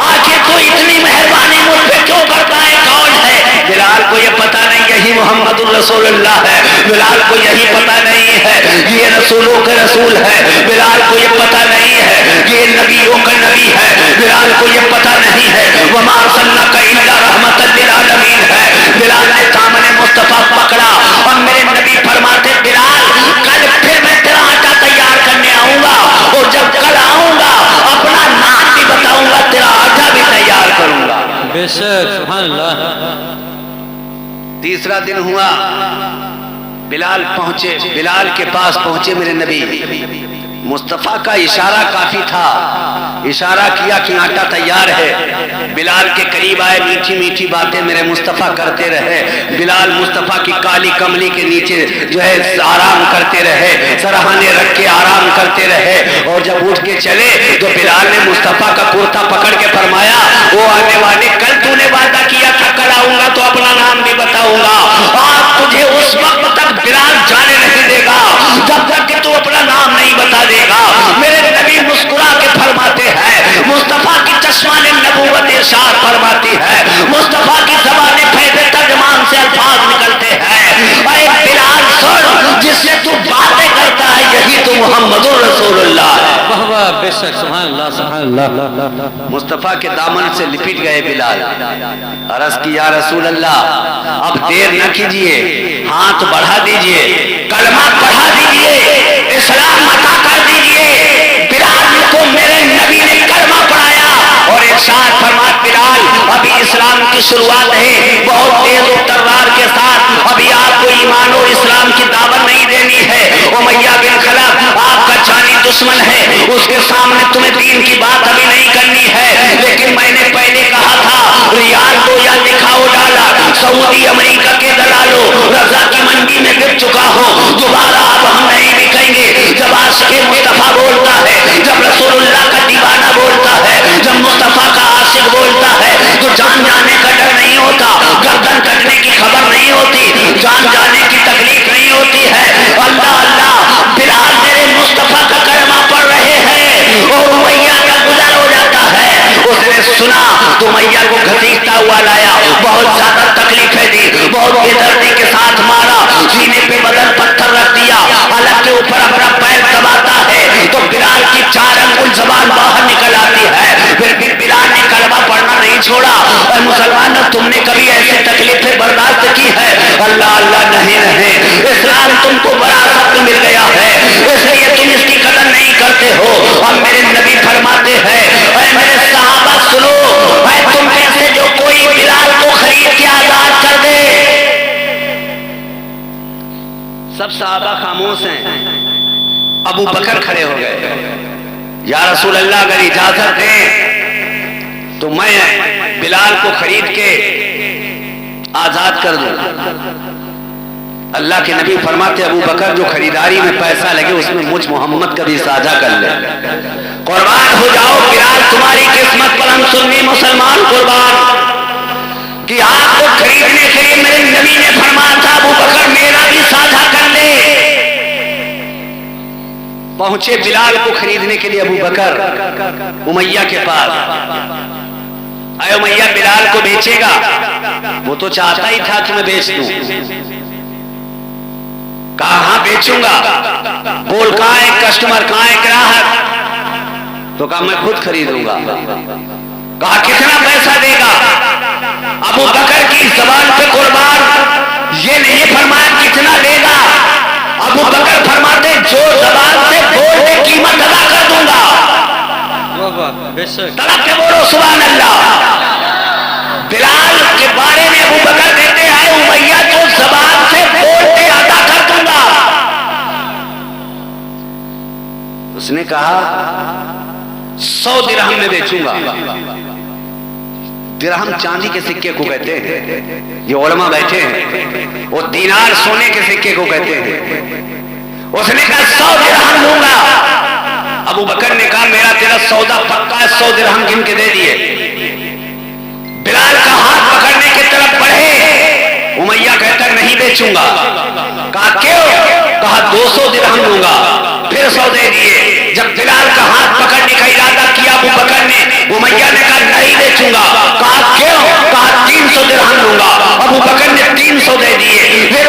Speaker 1: आखिर तू इतनी मेहरबानी मुझ पे क्यों करता है, कौन है। बिलाल को ये पता नहीं यही मोहम्मद रसूलुल्लाह है, बिलाल को यही पता नहीं है ये रसूलों के रसूल है, बिलाल को ये पता नहीं है ये नबियों का नबी है, बिलाल को ये पता नहीं है वमा अर्सलनाका इल्ला रहमतल लिल आलमीन है। बिलाल ने सामने मुस्तफा पकड़ा और मेरे नबी फरमाते, बिलाल कल फिर मैं तेरा आटा तैयार करने आऊंगा, और जब कल आऊंगा अपना नाम भी बताऊंगा, तेरा आटा भी तैयार करूंगा।
Speaker 2: बेशक, सुभान अल्लाह।
Speaker 1: तीसरा दिन हुआ, बिलाल पहुंचे, बिलाल के पास पहुंचे मेरे नबी, मुस्तफा का इशारा काफी था, इशारा किया कि आटा तैयार है। बिलाल के करीब आए, मीठी मीठी बातें मेरे मुस्तफा करते रहे। बिलाल मुस्तफा की काली कमली के नीचे जो है आराम करते रहे, सराहने रख के आराम करते रहे, और जब उठ के चले तो बिलाल ने मुस्तफा का कुर्ता पकड़ के फरमाया, वो आने वाले, कल तूने वादा किया था कल आऊंगा तो अपना नाम भी बताऊंगा, आज तुझे उस वक्त तक बिलाल जाने नहीं देगा जब तक कि तू अपना नाम नहीं बता देगा। मेरे नबी मुस्कुरा के फरमाते हैं, मुस्तफा की चश्माने नबूवत इरशाद फरमाती है, मुस्तफा की ज़बाने फैज़े तर्जमान से अल्फाज निकलते हैं, ऐ बिलाल सुन, जिससे तू बातें करता है यही तो मुहम्मदुर रसूलुल्लाह है।
Speaker 2: वाह, बेशक, सुभान अल्लाह, सुभान अल्लाह।
Speaker 1: मुस्तफा के दामन से लिपट गए बिलाल, अर्ज़ की, या रसूल अल्लाह, अब देर न कीजिए, हाथ बढ़ा दीजिए, कलमा पढ़ा दीजिए, इस्लाम अता कर दीजिए। बिलाल को मेरे नबी ने कलमा पढ़ाया और इरशाद फरमाया, बिलाल अभी इस्लाम की शुरुआत है, बहुत तेज और तर्रार के साथ, अभी आपको ईमान और इस्लाम की दावत नहीं देनी है। उमैया बिन खलफ आपका जानी दुश्मन है, उसके सामने तुम्हें दीन की बात अभी नहीं करनी है, लेकिन मैंने पहले कहा था, रियाल दो या दिखाओ डाला, सऊदी अमेरिका के दलालो, रजा की मंडी में गिर चुका हो, दोबारा अब हम नहीं बिकेंगे। जब आशिक़े मुस्तफा बोलता है, जब रसूलुल्लाह का दीवाना बोलता है, जब मुस्तफा का आशिक बोलता है, तो जान जाने का डर नहीं होता। نہیں رہے. اسلام تم کو وراثت میں مل گیا ہے, اس لیے تم اس کی قدر نہیں کرتے ہو. اور میرے نبی فرماتے ہیں اے میرے صحابہ سنو, اے تم میں سے جو کوئی بلال کو خرید کے آزاد کر دے. سب صحابہ خاموش ہیں. ابو بکر کھڑے ہو گئے, یا رسول اللہ اگر اجازت دیں تو میں بلال کو خرید کے آزاد کر دوں. اللہ کے نبی فرماتے ابو بکر جو خریداری میں پیسہ لگے اس میں مجھ محمد کا بھی ساجھا کر لے. قربان ہو جاؤ بلال تمہاری قسمت پر, ہم سنی مسلمان قربان. کہ آپ کو خریدنے کے لیے میرے نبی نے فرمایا تھا ابو بکر میرا بھی ساجھا کر لے. پہنچے بلال کو خریدنے کے لیے ابو بکر امیہ کے پاس. اے امیہ بلال کو بیچے گا؟ وہ تو چاہتا ہی تھا کہ میں بیچ دوں. کہاں بیچوں گا؟ بول کہاں ہے کسٹمر, کہاں ہے گراہک؟ تو کہا میں خود خریدوں گا. کہا کتنا پیسہ دے گا؟ ابو بکر کی زبان پہ قربان یہ نہیں فرمایا کتنا دے گا. ابو بکر فرماتے جو زبان سے بول دے قیمت ادا کر دوں گا. طلب کے بولو سبحان اللہ. بلال کے بارے میں ابو بکر کہتے ہیں امیہ جو زبان سے بول دے ادا کر دوں گا. اس نے کہا 100 درہم میں بیچوں گا. درہم چاندی کے سکے کو کہتے ہیں, یہ علماء بیٹھے ہیں. وہ دینار سونے کے سکے کو کہتے ہیں. اس نے کہا 100 درہم لوں گا. ابو بکر نے کہا میرا تیرا سودا پکا ہے, 100 درہم گن کے دے دیے. بلال کا ہاتھ پکڑنے کی طرف بڑھے, امیہ کہتا نہیں بیچوں گا. کہا کیوں؟ کہا 200 درہم لوں گا. پھر 100 دے دیے. جب بلال کا ہاتھ پکڑنے کا ارادہ کیا ابو بکر نے, امیہ نے کہا نہیں بیچوں گا. کہا کیوں؟ کہا 300 درہم لوں گا. ابو بکر نے 300 دے دیے. پھر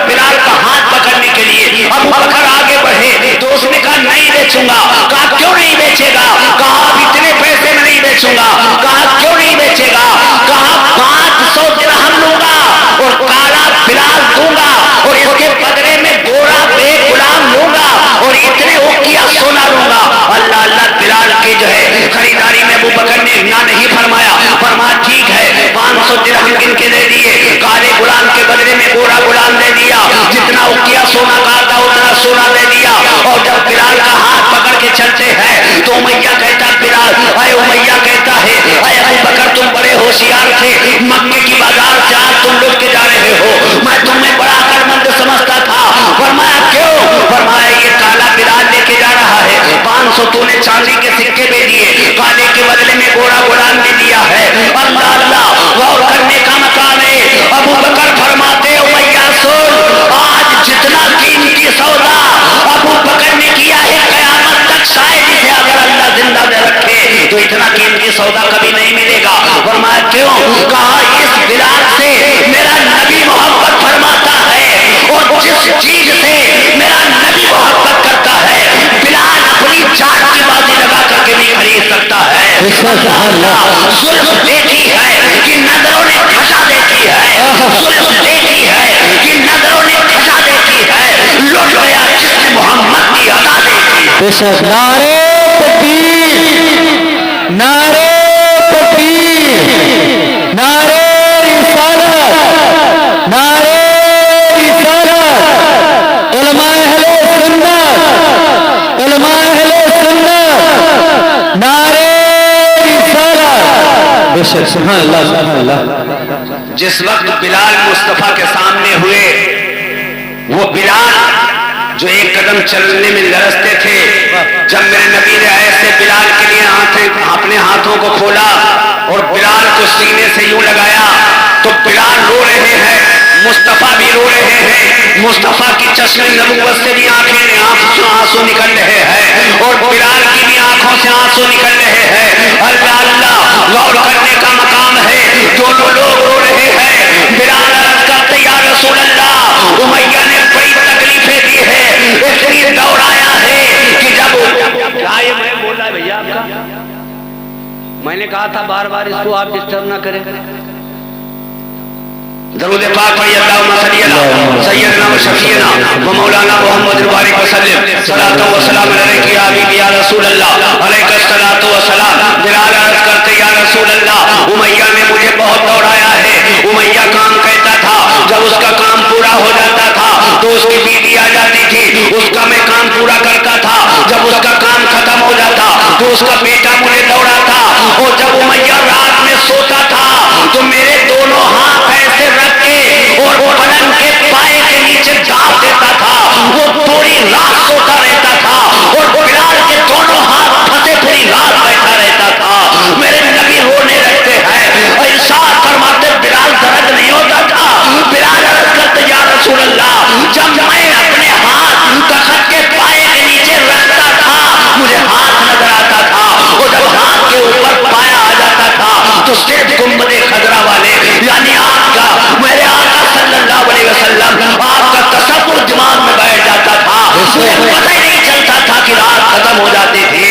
Speaker 1: بلال کا ہاتھ پکڑنے کے لیے ابو بکر آگے بڑھے تو اس نے کہا نہیں بیچوں گا. کہا کیوں نہیں بیچے گا؟ کہا اب اتنے پیسے میں نہیں بیچوں گا. کہا کیوں نہیں بیچے گا؟ کہا 500 درہم لوں گا اور کالا بلال دوں گا اور اس کے بدلے میں گورا بے غلام لوں گا اور اتنے اوقیہ سونا لوں گا. اللہ اللہ بلال کی جو ہے خریداری میں ابو بکر نے نہ نہیں فرمایا. فرمایا ٹھیک ہے 500 درہم گن کے دے دیے. کالے غلام کے بدلے میں گورا غلام دے دیا. جتنا اوقیہ سونا کہا تھا اتنا سونا دے دیا. اور جب بلال کا ہاتھ پکڑ کے چلتے ہیں تو امیہ کہتا بلال, اے امیہ کہتا ہے اے ابو بکر تم بڑے ہوشیار تھے, مکے کی بازار سے آج تم لوٹ کے جا رہے ہو, میں تمہیں بڑا عقلمند سمجھتا تھا. فرمایا کیوں؟ فرمایا یہ کالا بلال لے کے جا رہا ہے, 500 تو نے چاندی کے سکے دے دیے, کالے کے بدلے میں گورا غلام دے دیا ہے. اللہ اللہ غور کرنے کا مقام ہے. ابو بکر فرماتے امیہ سن, آج جتنا قیمتی سودا ابو بکر نے کیا ہے قیامت تک شاید اسے اگر اللہ زندہ میں رکھے تو اتنا قیمتی سودا کبھی نہیں ملے گا. فرمایا کیوں؟ کہا اس بلال سے میرا نبی محبت فرماتا ہے اور جس چیز سے میرا نبی محبت کرتا ہے بلال اپنی جان کی بازی لگا کر کے بھی خرید سکتا ہے. ظلم دیکھی ہے کہ نظروں نے کھٹا دیتی ہے, ظلم دیکھی ہے کہ نظروں نے کھٹا دیتی ہے. لوٹ گیا جس نے محمد کی ادا دیکھی.
Speaker 2: نعرے تکبیر, نعرے تکبیر, نعرے رسالت, نعرے رسالت. علماء اہل سنت, علماء اہل سنت, نعرے رسالت. بے شک سبحان اللہ سبحان اللہ.
Speaker 1: جس وقت بلال مصطفیٰ کے سامنے ہوئے, وہ بلال جو ایک قدم چلنے میں لرزتے تھے, جب میرے نبی نے ایسے بلال کے لیے اپنے ہاتھوں کو کھولا اور بلال کو سینے سے یوں لگایا تو بلال رو رہے ہیں, مصطفیٰ بھی رو رہے ہیں. مصطفیٰ کی چشم نبوت سے بھی آنسو نکل رہے ہیں اور بلال کی بھی آنکھوں سے آنسو نکل رہے ہیں. اللہ اللہ غور کرنے کا مقام ہے. دونوں لوگ رو رہے ہیں. بلال عرض کرتے یا رسول اللہ, امیہ نے بڑی تکلیفیں دی ہے, اتنی دوڑایا ہے کہ جب کیا یہ میں بول رہا ہے بھیا آپ کا, میں نے کہا تھا بار بار اس کو آپ ڈسٹرب نہ کریں. درود پاک پڑھیے اللہم صلی علی व मौलाना मोहम्मद बारिक वसल्लम सलातो व सलाम अलैहि या हबीबी या रसूल अल्लाह अलैका सलातो व सलाम। बिलाल अर्ज करते या रसूल अल्लाह उमैया ने मुझे बहुत दौड़ाया है। उमैया काम कहता था, जब उसका काम पूरा हो जाता था तो उसकी बीवी आ जाती थी, उसका मैं काम पूरा करता था। जब उसका काम खत्म हो जाता तो उसका बेटा मुझे दौड़ाता। और जब उमैया रात में सोता था तो मेरे दोनों हाथ ऐसे रख के और पलंग के पाए के नीचे दाब देता था। वो पूरी रात सोता रहता था और बिलाल के दोनों हाथ फंसे पूरी रात बैठा रहता था। मेरे नबी रोने लगते हैं और इरशाद फरमाते बिलाल दर्द नहीं होता था। बिलाल अर्ज करते या रसूल अल्लाह जब मैं अपने हाथ तखत के पाए के नीचे रखता था मुझे हाथ नजर आता था, और जब हाथ के ऊपर पाया आ जाता था तो सिर्फ गुंबदे खजरा वाले यानी आपका मेरे आका सल्लल्लाहु अलैहि वसल्लम आपका तसव्वुर दिमाग में बैठ जाता था। मुझे पता ही नहीं चलता था कि रात खत्म हो जाती थी।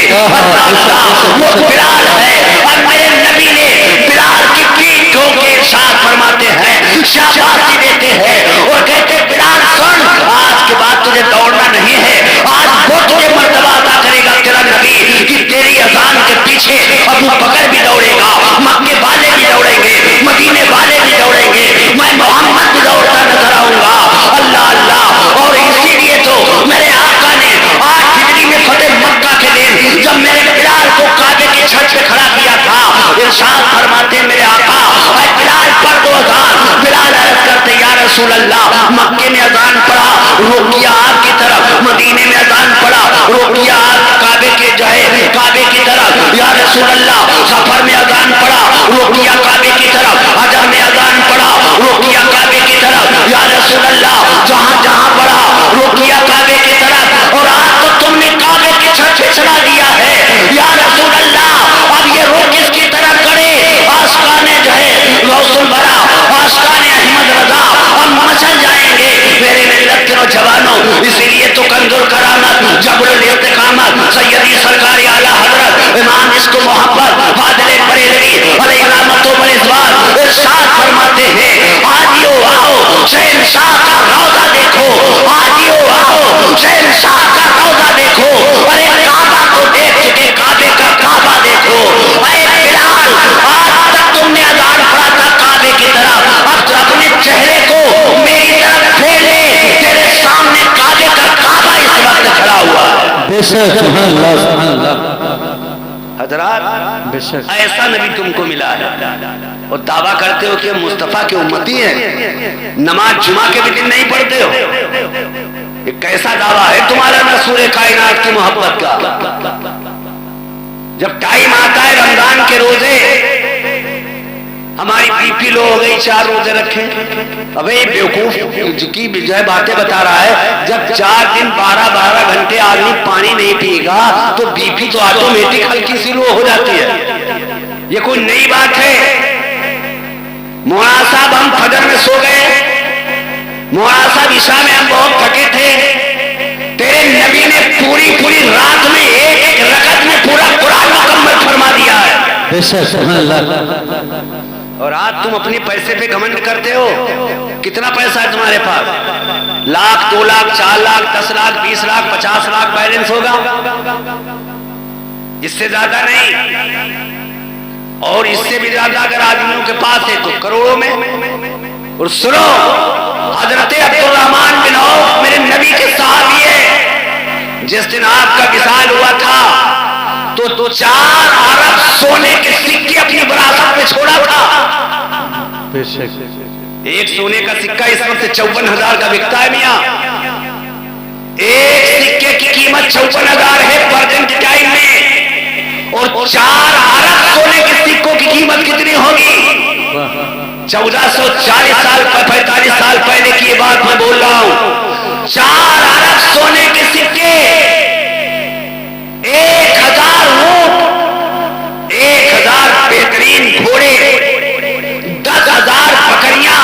Speaker 1: वो बिलाल है और मेरे नबी ने बिलाल की पीठ ठोक के इरशाद फरमाते हैं, शाबाशी देते हैं और कहते बिलाल सुन, आज के बाद तुझे दौड़ना नहीं है। आज वो तुझे मर्तबा अता करेगा तेरा नबी कि तेरी अजान के पीछे अबू बकर भी दौड़ेगा, मक्के वाले भी दौड़ेंगे, मदीने वाले भी दौड़ेंगे, मैं मोहम्मद भी दौड़ता नजर आऊंगा। अल्लाह अल्लाह। और इसीलिए तो मेरे आका ने 8 हिजरी में फतेह मक्का के दिन जब मेरे बिलाल को काबे की छत पे खड़ा किया था, इरशाद फरमाते मेरे आका बिलाल पर दो अजान। बिलाल अर्ज करते या रसूल अल्लाह मक्के में अजान पड़ा, रोकिया आपकी तरफ, मदीने में अजान पड़ा, रोकिया आप काबे के जो है काबे की तरफ। या रसूल अल्लाह सफर में अजान पड़ा, रोकिया काबे की तरफ, अजर में अजान पड़ा, रोकिया काबे की तरफ। या रसूल अल्लाह जहां जहां पड़ा रोकिया काबे की तरफ। और आज तो तुमने काबे की छत पे चढ़ा दिया है या रसूल अल्लाह, अब ये रोक किसकी तरफ करे? आस्काने जो है गौसुल बरा, आस्काने अहमद रजा हम मचल जाएंगे मेरे मिल्लत के नौजवानों। इसीलिए तो कंजुल करामत जबरुल इस्तिकामत सैयदी सरकारी आला हजरत इमाम इसको मोहब्बत फादिल बरेलवी अलैहि रहमतुल्लाह व रिज़वान इरशाद फरमाते हैं, आजियो आओ शहंशाह का रौजा देखो, आजियो आओ शहंशाह का रौजा देखो। अरे काबा को देख चुके काबे का काबा देखो। अरे बिलाल आज तक तुमने अजान पढ़ा था काबे की तरफ, अब तो अपने चेहरे को मेरी तरफ फेर ले, तेरे सामने काबे का काबा इस वक्त खड़ा हुआ है।
Speaker 2: बेशक सुभान अल्लाह सुभान अल्लाह।
Speaker 1: हजरात
Speaker 2: बेशक
Speaker 1: ऐसा नबी तुमको मिला है और दावा करते हो कि मुस्तफा के उम्मती हैं, नमाज जुमा के भी दिन नहीं पढ़ते हो। ये कैसा दावा है तुम्हारा रसूल कायनात की मोहब्बत का? जब टाइम आता है रमजान के रोजे, हमारी बीपी लो हो गई, 4 रोजे रखे। अबे बेवकूफ की जो है बातें बता रहा है, जब 4 दिन 12-12 घंटे आदमी पानी नहीं पिएगा तो बीपी तो ऑटोमेटिक हल्की सी लो हो जाती है। ये कोई नई बात है? मौलाना साहब हम फजर में सो गए, मौलाना साहब इशा में हम बहुत थके थे, तेरे नबी ने पूरी रात में एक रकत में पूरा कुरान मुकम्मल फरमा दिया है।
Speaker 2: बेशक सुभान अल्लाह।
Speaker 1: और आज तुम अपने पैसे पे घमंड करते हो। कितना पैसा है तुम्हारे पास? लाख, 2 लाख, 4 लाख, 10 लाख, 20 लाख, 50 लाख बैलेंस होगा, इससे ज्यादा नहीं। और इससे भी ज्यादा अगर आदमियों के पास है तो करोड़ों में। और सुनो, हजरत अब्दुल रहमान बिन औफ मेरे नबी के साहबी है, जिस दिन आपका विसाल हुआ था तो 4 अरब सोने के सिक्के अपनी विरासत में छोड़ा था। एक सोने का सिक्का इस वक्त 54,000 का बिकता है मियां। एक सिक्के की कीमत 54,000 है प्रेजेंट टाइम में, और 4 अरब सोने के सिक्कों की कीमत कितनी होगी? 1440 साल 45 साल पहले की बात मैं बोल रहा हूं। 4 अरब सोने के सिक्के, 1000 ऊंट, 1000 बेहतरीन घोड़े, 10,000 बकरियां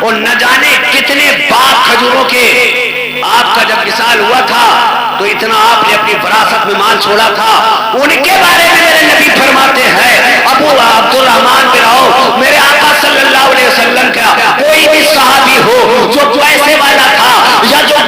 Speaker 1: और न जाने कितने बाग खजूरों के। आपका जब विसाल हुआ था तो इतना आपने अपनी विरासत में माल छोड़ा था। उनके बारे में मेरे नबी फरमाते हैं, अबू अब्दुल रहमान बिन औफ मेरे आका सल्लल्लाहु अलैहि वसल्लम का कोई भी सहाबी हो जो पैसे वाला था या जो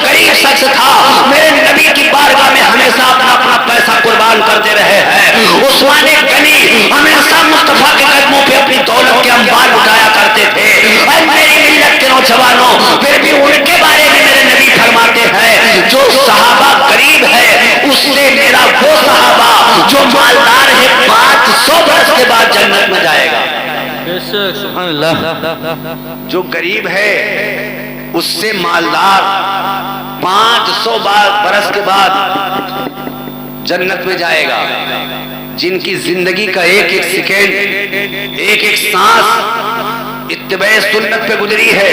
Speaker 1: करते रहे हैं। उस्मान गनी हमेशा मुस्तफा के कदमों पे अपनी दौलत के अंबार उठाया करते थे। और मेरी मिल्लत के नौजवानों, फिर भी उनके बारे में मेरे नबी फरमाते हैं, जो सहाबा गरीब है उससे मेरा वो सहाबा जो मालदार है 500 बरस के बाद जन्नत में जाएगा।
Speaker 2: सुभान अल्लाह।
Speaker 1: जो गरीब है उससे मालदार 500 बरस के बाद जन्नत में जाएगा। जिनकी जिंदगी का एक एक सेकेंड, एक एक सांस इत्तिबाए सुन्नत पे गुजरी है,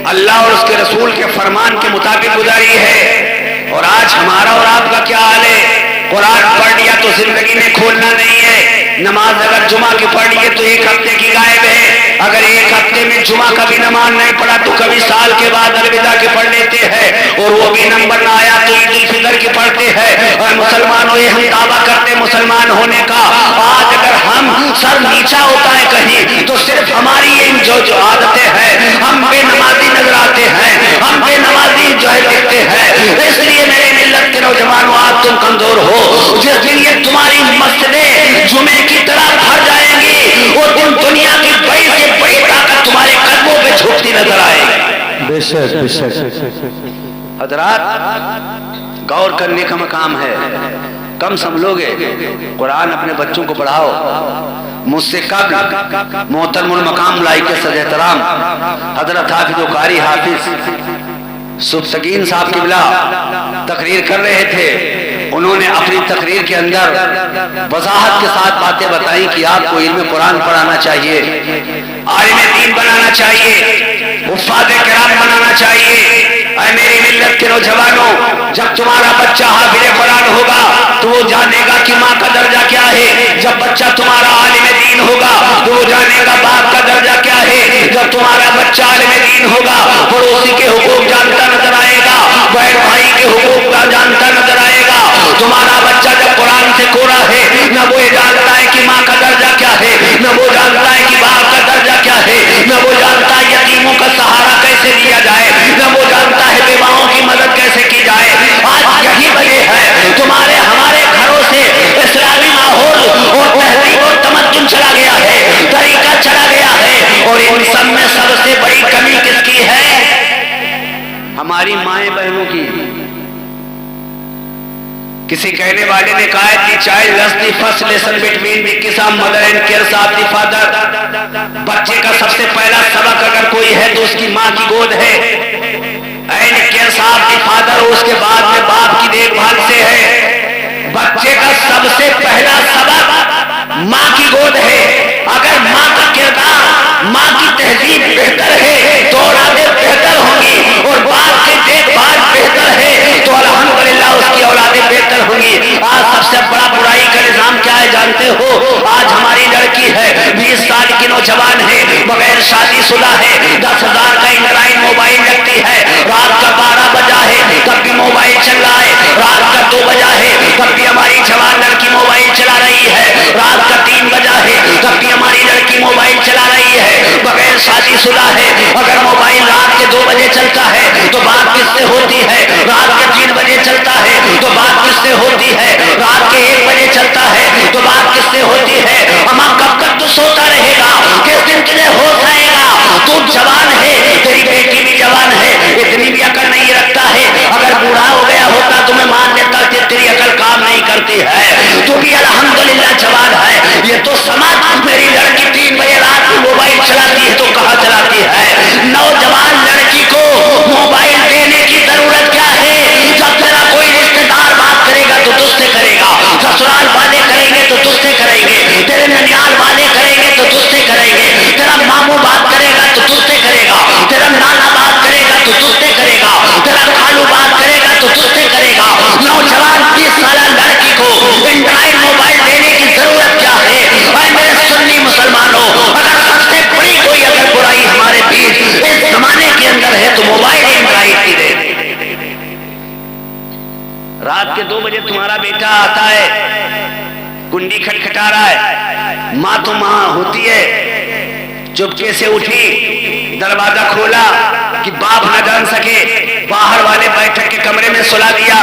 Speaker 1: अल्लाह और उसके रसूल के फरमान के मुताबिक गुजारी है। और आज हमारा और आपका क्या हाल है? कुरान पढ़ लिया तो जिंदगी में खोलना नहीं है। नमाज अगर जुमा की पढ़ लिए तो एक हफ्ते की गायब है। अगर एक हफ्ते में जुमा का भी नमाज नहीं पढ़ा तो कभी साल के बाद अलविदा के पढ़ लेते हैं, और वो भी नंबर ना आया तो ईद उल फितर की पढ़ते हैं। और मुसलमानों, ये हम दावा करते मुसलमान होने का, आज अगर हम सर नीचा होता है कहीं तो सिर्फ हमारी ये जो आदतें हैं, हम बेनमाजी नजर आते हैं, हम बेनमाजी जो है दिखते हैं। इसलिए मेरे मिल्लत के नौजवानों, आज तुम कमजोर हो। जिस दिन ये तुम्हारी मस्जिदें जुमे की तरह भर जाएंगी, वो दिन दुनिया की बड़ी से बड़ी ताकत तुम्हारे कदमों पे झुकती नजर आएगी।
Speaker 2: बेशक बेशक।
Speaker 1: हजरात, गौर करने का मकाम है। कम समझोगे, कुरान अपने बच्चों को पढ़ाओ। मुझसे कब मोहतरमुल मकाम लाइक सद-ए-एहतराम हजरत हाफिज कारी हाफिज सुबसकीन साहब किबला तकरीर कर रहे थे। उन्होंने अपनी तकरीर के अंदर वजाहत के साथ बातें बताई कि आपको इल्म कुरान पढ़ाना चाहिए, आलिम दीन बनाना चाहिए, हुफ्फाज़ किराम बनाना चाहिए। ऐ मेरी मिल्लत के नौजवानों, जब तुम्हारा बच्चा हाफिज कुरान होगा तो वो जानेगा कि माँ का दर्जा क्या है। जब बच्चा तुम्हारा आलिम दीन होगा तो वो जानेगा बाप का दर्जा क्या है। जब तुम्हारा बच्चा आलिम दीन होगा, पड़ोसी के हुकूक जानता नजर आएगा, बहन भाई के हुकूक जानता नजर आएगा। तुम्हारा बच्चा जब कुरान से कोरा है, न वो ये जानता है कि माँ का दर्जा क्या है, न वो जानता है कि बाप का दर्जा क्या है, न वो जानता है यतीमों का सहारा कैसे दिया जाए, न वो जानता है बेवाओं की मदद कैसे की जाए। आज यही वजह है तुम्हारे हमारे घरों से इस्लामी माहौल और तहजीब और तमद्दुन चला गया है, तरीका चला गया है। और इन सब में सबसे बड़ी कमी किसकी है? हमारी माएं बहनों की। किसी कहने वाले ने कहा कि child lust the first lesson between the kiss of mother and cares of the father. बच्चे का सबसे पहला सबक अगर कोई है तो उसकी माँ की गोद है, and cares of the father, उसके बाद में बाप की देखभाल से है। बच्चे का सबसे पहला सबक माँ की गोद है। अगर माँ का किरदार, माँ की तहजीब बेहतर है तो औलादें बेहतर होंगी, और बाप की देखभाल बेहतर है तो अल्हम्दुलिल्लाह उसकी औलादें बेहतर होंगी। आज सबसे बड़ा बुराई का निजाम क्या है जानते हो? आज हमारी लड़की है 20 साल की नौजवान है, बगैर शादीशुदा है, 10,000 का एंड्रॉइड मोबाइल रखती है, रात का 12 बजा है तब भी मोबाइल चल रहा है, रात का 2 बजा है तब भी हमारी जवान लड़की मोबाइल चला रही है, रात का 3 बजा है तब भी हमारी लड़की मोबाइल चला रही है, बगैर शादीशुदा है। अगर मोबाइल रात के 2 बजे चलता है तो बात किससे होती है? रात के 3 बजे चलता है तो बात किससे होती है? रात के 1 बजे चलता है तो बात किससे होती है? अम्मा कब तक तू सोता रहेगा? किस दिन तुझे होश आएगा? तू जवान है, तेरी बेटी भी जवान है, इतनी भी अकल नहीं रखता है। अगर बूढ़ा हो गया होता तो मैं मान लेता कि तेरी अकल काम नहीं करती है, तू भी अल्हम्दुलिल्लाह जवान है। ये तो समाज मेरी लड़की 3 बजे रात में मोबाइल चलाती है तो कहाँ चलाती है? नौजवान लड़की को मोबाइल देने की जरूरत क्या है? जब तेरा कोई रिश्तेदार बात करेगा तो तुझसे करेगा, ससुराल वाले करेंगे तो तुझसे करेंगे, तेरे ननियाल वाले करेंगे तो तुझसे करेंगे, तेरा मामू बात करेगा तो तुझसे करेगा, तेरा नाना बात करेगा तो तुझसे करेगा, तेरा खालू बात करेगा तो तुझसे करेगा। नौजवान 20 साल लड़की को एंड्रॉइड मोबाइल देने की जरूरत क्या है? और मेरे सुन्नी मुसलमानों, अगर सबसे बड़ी कोई अगर बुराई हमारे बीच इस जमाने के अंदर है तो मोबाइल एंड्रॉइड की दे। रात के 2 बजे तुम्हारा बेटा आता है, कुंडी खटखटा रहा है, माँ तो माँ होती है, चुपके से उठी, दरवाजा खोला कि बाप न जान सके, बाहर वाले बैठक के कमरे में सुला दिया।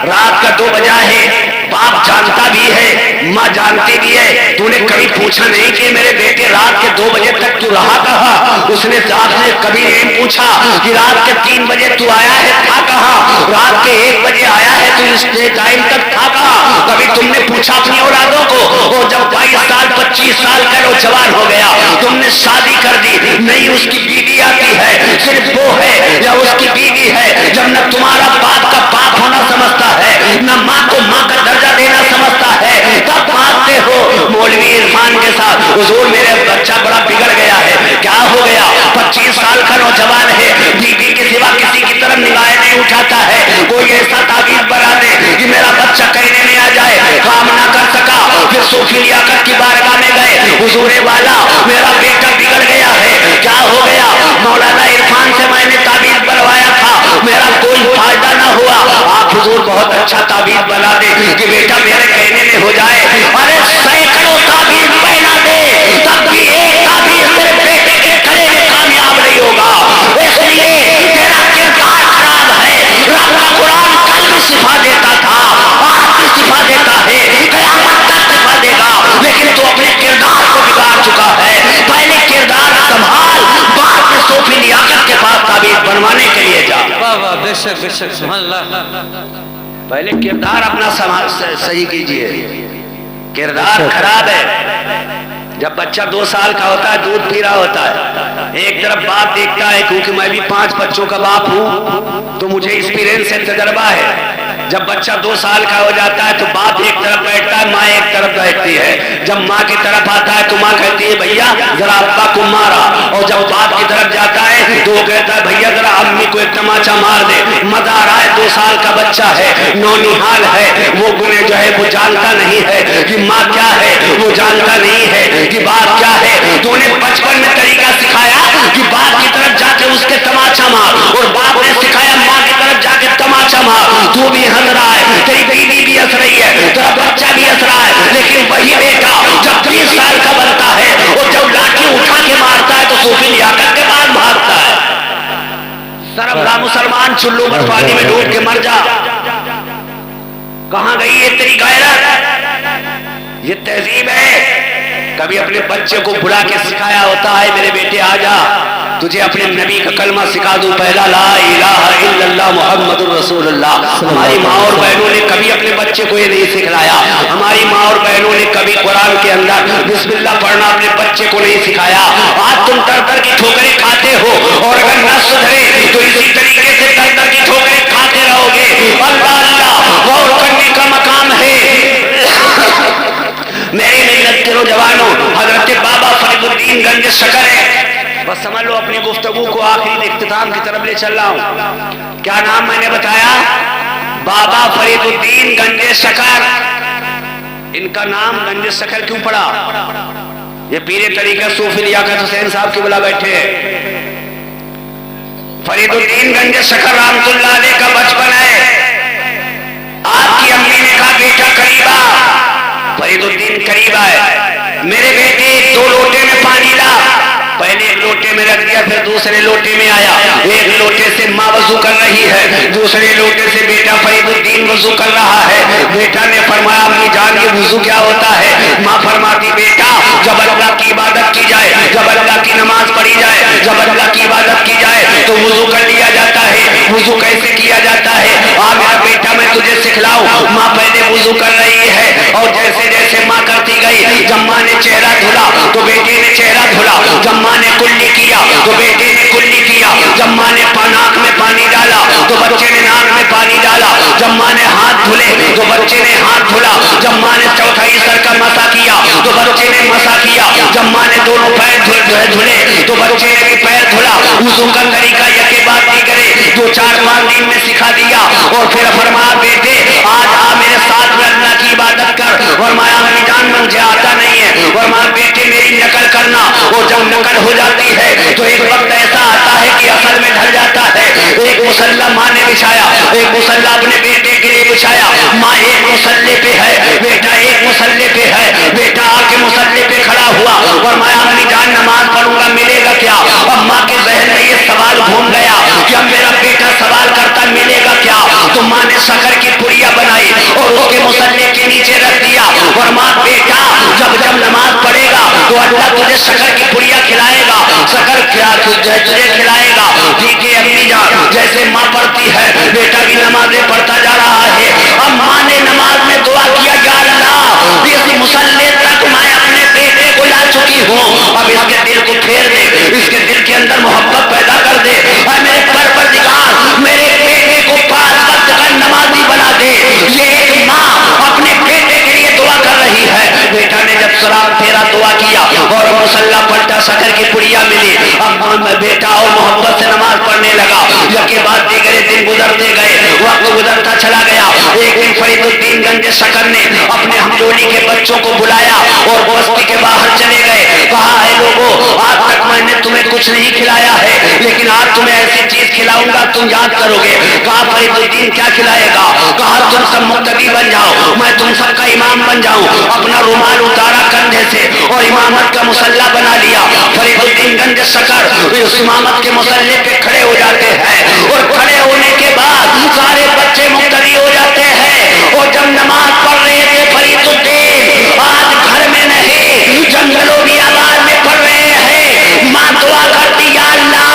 Speaker 1: रात का 2 बजा है, बाप जानता भी है, माँ जानती भी है। तूने कभी पूछा नहीं कि मेरे बेटे रात के 2 बजे तक तू रहा कहाँ? उसने आपने कभी नहीं पूछा कि रात के 3 बजे तू आया है, था कहाँ? रात के 1 बजे आया है तू, इस टाइम तक था कहाँ? कभी तुमने पूछा अपनी औलादों को? और जब 22 साल 25 साल का नौजवान हो गया, तुमने शादी कर दी, नहीं उसकी बीवी आती है, सिर्फ वो है या उसकी बीवी है, जब न तुम्हारा बाप का बाप होना समझता है, न माँ को माँ का दर्जा देना समझता है, तब मानते हो मौलवी इरफान के साथ हुजूर मेरे बच्चा बड़ा बिगड़ गया है। क्या हो गया? 25 साल का नौजवान है, बीवी के सिवा किसी की तरफ निगाहें नहीं उठाता है। कोई ऐसा ताबीज बना दे कि मेरा बच्चा कहने में आ जाए, काम ना कर सका। फिर सूफी लियाकत की बारगाह में गए, हुजूरे वाला मेरा बेटा बिगड़ गया है, क्या हो गया? मौलाना इरफान से मैंने ताबीज बनवाया था, मेरा कोई फायदा ना हुआ। आप हुजूर बहुत अच्छा ताबीज बना दे कि बेटा मेरे कहने में हो जाए। अरे सैकड़ों ताबीज बना दे, तब भी एक ताबीज तेरे बेटे के गले में कामयाब नहीं होगा। इसलिए तेरा किरदार खराब है। रब का कुरान कल भी सिफा देता था, आज भी सिफा देता है, क़यामत तक सिफा देगा, लेकिन तू अपने किरदार को बिगाड़ चुका है। पहले किरदार संभाल, बाद में सूफी लियाकत के पास ताबीज बनवाने के लिए जा।
Speaker 2: वाह वाह, बेशक बेशक, सुभान अल्लाह।
Speaker 1: पहले किरदार अपना सही कीजिए। किरदार खराब है। जब बच्चा 2 साल का होता है, दूध पी रहा होता है, एक तरफ बाप देखता है, क्योंकि मैं भी 5 बच्चों का बाप हूँ तो मुझे एक्सपीरियंस है, तजर्बा है। जब बच्चा 2 साल का हो जाता है तो बाप एक तरफ बैठता है, माँ एक तरफ बैठती है। जब माँ की तरफ आता है तो माँ कहती है भैया जरा अब्बा को मारा, और जब बाप की तरफ जाता है तो वो कहता है भैया जरा अम्मी को एक तमाचा मार दे। मजा आ रहा है, 2 साल का बच्चा है, नौनिहाल है, वो गुने जो है वो जानता नहीं है कि माँ क्या है, वो जानता नहीं है कि बाप क्या है। तूने बचपन में तरीका सिखाया कि बाप की तरफ जाके उसके तमाचा मार, और बाप ने सिखाया माँ की तरफ जाके तमाचा मार। तू भी हंस रहा है, तेरी बीवी भी हंस रही है, तेरा बच्चा भी हंस रहा है, लेकिन वही बेटा जब 30 साल का बनता है और जब लाठी उठा के मारता है तो सूफी लियाकत के बाद भागता है। सरबरा मुसलमान, चुल्लू पर पानी में डूब के मर जा। कहां गई ये तेरी गैरत? ये तहजीब है। कभी अपने बच्चे को बुला के सिखाया होता है मेरे बेटे आ जा, तुझे अपने नबी का कलमा सिखा दूं, पहला ला इलाहा इल्लल्लाह मुहम्मदुर रसूलुल्लाह। हमारी माँ और बहनों ने कभी अपने बच्चे को ये नहीं सिखाया। हमारी माँ और बहनों ने कभी कुरान के अंदर बिस्मिल्लाह पढ़ना अपने बच्चे को नहीं सिखाया। आज तुम दर दर की ठोकरें खाते हो, और अगर न सुधरे तो इसी तरीके से दर दर की ठोकरें खाते रहोगे। अल्लाह अल्लाह गौर करने का मकाम है। मेरे मिल्लत के नौजवानों, हजरत बाबा फरीदुद्दीन गंज शकर है, बस समझ लो अपनी गुफ्तगू को आखिरी इख्तिताम की तरफ ले चल रहा हूं। क्या नाम मैंने बताया? बाबा फरीदुद्दीन गंज शकर। इनका नाम गंज शकर क्यों पड़ा? ये पीरे तरीका सूफी लियाकत हुसैन साहब की बुला बैठे हैं। फरीदुद्दीन गंज शकर रहमतुल्लाह अलैह का बचपन है। आपकी अम्मी ने कहा बेटा करीबा, फरीदुद्दीन करीब आए, मेरे बेटे 2 लोटे में पानी ला। पहले एक लोटे में रख दिया, फिर दूसरे लोटे में आया। एक लोटे से माँ वजू कर रही है, दूसरे लोटे से बेटा फरीदुद्दीन वजू कर रहा है। बेटा ने फरमाया अम्मी जान ये वजू क्या होता है? माँ फरमाती बेटा जब अल्लाह की इबादत की जाए, जब अल्लाह की नमाज पढ़ी जाए, जब अल्लाह की इबादत की जाए तो वजू कर लिया जाता है। वजू कैसे किया जाता है? मेरा बेटा मैं तुझे सिखलाऊं। माँ पहले वजू कर रही है, और जैसे जैसे माँ करती गई, जब माँ ने चेहरा धुला तो बेटे ने चेहरा धुला, जब माँ ने कुल्ली किया तो बेटे ने कुल्ली किया, जब माँ ने नाक में पानी डाला तो बच्चे ने नाक में पानी डाला, जब माँ ने हाथ धुले तो बच्चे ने हाथ धुला, जब माँ ने चौथाई सर का मसा किया तो बच्चे ने मसा किया, जब माँ ने दोनों पैर धुले तो बच्चे ने भी पैर धुला। वुज़ू का तरीका यके बात नहीं करे, 2-4-5 दिन में सिखा दिया। और फिर फरमाया बेटे आज आ मेरे साथ में अल्लाह की इबादत कर। और माया अम्मी जान मुझे आता नहीं है, और माँ बेटे मेरी नकल करना। और जब नकल हो जाती है तो एक वक्त ऐसा आता है कि असल में ढल जाता है। एक मुसल्ला माँ ने बिछाया, एक मुसल्ला अपने बेटे के लिए बिछाया। माँ एक मुसल्ले पे है, बेटा एक मुसल्ले पे है। बेटा आके मुसल्ले पे खड़ा हुआ, और माया अम्मी जान नमाज पढ़ूंगा मिलेगा क्या? अब माँ के जहन में ये सवाल घूम गया कि अब मेरा बेटा सवाल करता मिलेगा क्या? तो माँ ने शक्कर की पुड़िया बनाई और उसके मुसल्ले के तो अल्लाह तुझे शक्कर की पुड़िया खिलाएगा, शक्कर तुझे खिलाएगा। ठीक है अम्मी जान, जैसे माँ पढ़ती है, बेटा भी नमाजें पढ़ता जा रहा है। अब माँ ने नमाज में दुआ किया, या अल्लाह इस मुसल्ले तक मैं अपने बेटे को ला चुकी हूँ, अब इसके दिल को फेर दे, इसके दिल के अंदर मोहब्बत पैदा कर दे। और मेरे परवरदिगार मेरे बेटे को 5 वक्त का नमाजी बना दे। ये एक माँ अपने बेटे के लिए दुआ कर रही है। बेटा ने जब सलाम फेरा, दुआ किया और मुसल्ला पलटा, शक्कर की पुड़िया मिली। अब बेटा और मोहब्बत से नमाज पढ़ने लगा। यके बाद दीगरे दिन गुजरते गए, वक्त गुजरता चला गया। एक दिन फरीदुद्दीन गंज शक्कर ने अपने हमजोली के बच्चों को बुलाया और बस्ती के बाहर चले गए। कहा है लोगों, आज तक मैंने तुम्हें कुछ नहीं खिलाया है, लेकिन आज तुम्हें ऐसी चीज खिलाऊंगा तुम याद करोगे। कहा फरीदुद्दीन क्या खिलाएगा? कहा तुम सब मुक्तदी बन जाओ, मैं तुम सबका इमाम बन जाऊं। अपना रुमाल उतारा कंधे से और इमामत का मुसल्ला बना लिया। फरीदुद्दीन गंज शक्कर उस इमामत के मुसल्ले पे खड़े हो जाते हैं और खड़े होने के बाद सारे बच्चे मुक्तदी हो जाते हैं। और जब नमाज पढ़ रहे थे फरीदुद्दीन आज घर में नहीं, जंगलों की आवाज में पढ़ रहे हैं। माँ दुआ करती, या अल्लाह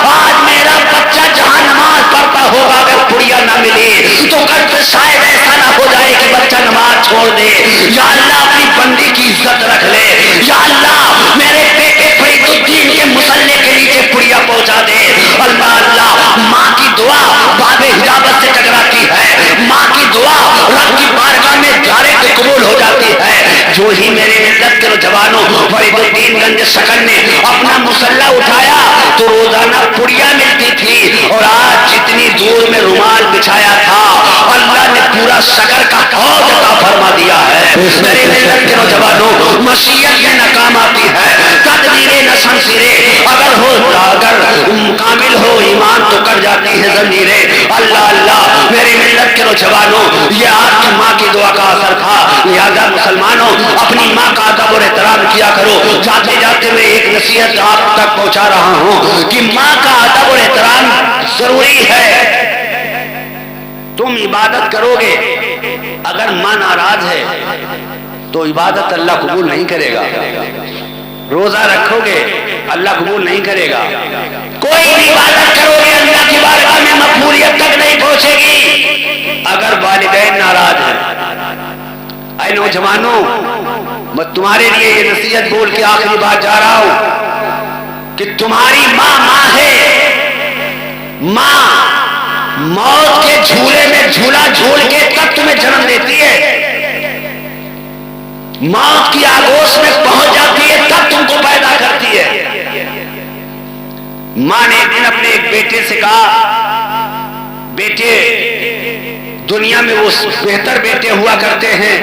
Speaker 1: आज मेरा बच्चा जहाँ नमाज पढ़ता होगा अगर पुड़िया ना मिले तो कल से शायद ऐसा ना हो जाए कि बच्चा नमाज छोड़ दे। या अल्लाह अपनी बंदी की इज्जत रख ले। या अल्लाह मेरे बेटे फरीदुद्दीन के मुसल्ले के नीचे पुड़िया पहुंचा दे। अल्लाह अल्लाह, माँ की दुआ बाबे हिजाबत से टकराती है। माँ की दुआ रब की बारगाह में डायरेक्ट कबूल हो जाती है। जो ही मेरे मिल्लत के नौजवानों फरीदुद्दीन गंज शक्कर ने अपना मुसल्ला उठाया तो रोजाना पुड़िया मिलती थी। और आज जितनी दूर में रुमाल बिछाया था अल्लाह ने पूरा शक्कर का हौज अता फरमा दिया है। मेरे मिल्लत के नौजवानों, मशीयत में नाकाम आती है, तकदीरें न शमशीरे, अगर कामिल हो ईमान तो कर जाती है जंजीरें। अल्लाह अल्लाह, मेरे मिल्लत के नौजवानों, ये आपकी माँ की दुआ का असर था। लिहाजा मुसलमानों अपनी माँ का अदब और एहतराम किया करो। जाते जाते मैं एक नसीहत आप तक पहुंचा रहा हूँ कि माँ का अदब और एहतराम जरूरी है। तुम इबादत करोगे, अगर माँ नाराज है तो इबादत अल्लाह कबूल नहीं करेगा। रोजा रखोगे अल्लाह कबूल नहीं करेगा। कोई भी इबादत करोगे अल्लाह की बारगाह में मकबूलियत तक नहीं पहुंचेगी अगर वालिदैन नाराज हैं। ऐ नौजवानों, मैं तुम्हारे लिए ये नसीहत बोल के आखिरी बात जा रहा हूं कि तुम्हारी माँ माँ है। माँ मौत के झूले में झूला झूल के तब तुम्हें जन्म देती है। मौत की आगोश में पहुंच जाती है तब तुमको पैदा करती है। मां ने एक दिन अपने एक बेटे से कहा, बेटे दुनिया में वो बेहतर बेटे हुआ करते हैं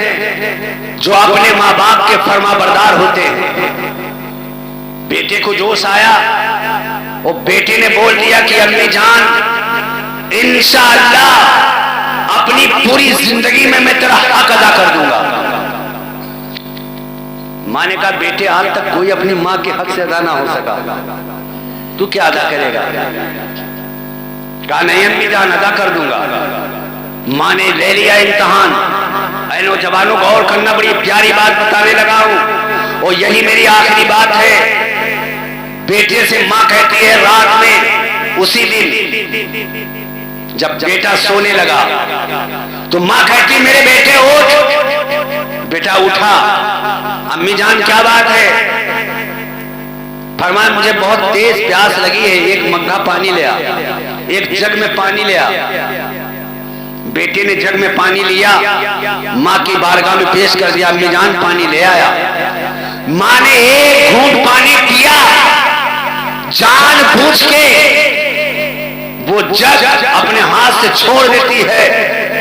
Speaker 1: जो अपने माँ बाप के फरमाबरदार होते हैं। बेटे को जोश आया, वो बेटे ने बोल दिया कि अम्मी जान इंशाअल्लाह अपनी पूरी जिंदगी में मैं तेरा हक अदा कर दूंगा। माँ ने कहा, बेटे आज तक कोई अपनी माँ के हक से अदा ना हो सका, तू क्या अदा करेगा? कहा नहीं अम्मी जान अदा कर दूंगा। माँ ने ले लिया इम्तहान। ऐ नौजवानों गौर करना, बड़ी प्यारी बात बताने लगा हूं और यही मेरी आखिरी बात है। बेटे से माँ कहती है रात में, उसी दिन जब बेटा सोने लगा तो माँ कहती मेरे बेटे उठ। बेटा उठा। अम्मी जान क्या बात है? फरमाया मुझे बहुत तेज प्यास लगी है, एक मग्गा पानी ले आ, एक जग में पानी ले आ। बेटे ने जग में पानी लिया, माँ की बारगाह में पेश कर दिया। अम्मी जान पानी ले आया। माँ ने एक घूंट पानी पिया, जानबूझ के वो जग अपने हाथ से छोड़ देती है,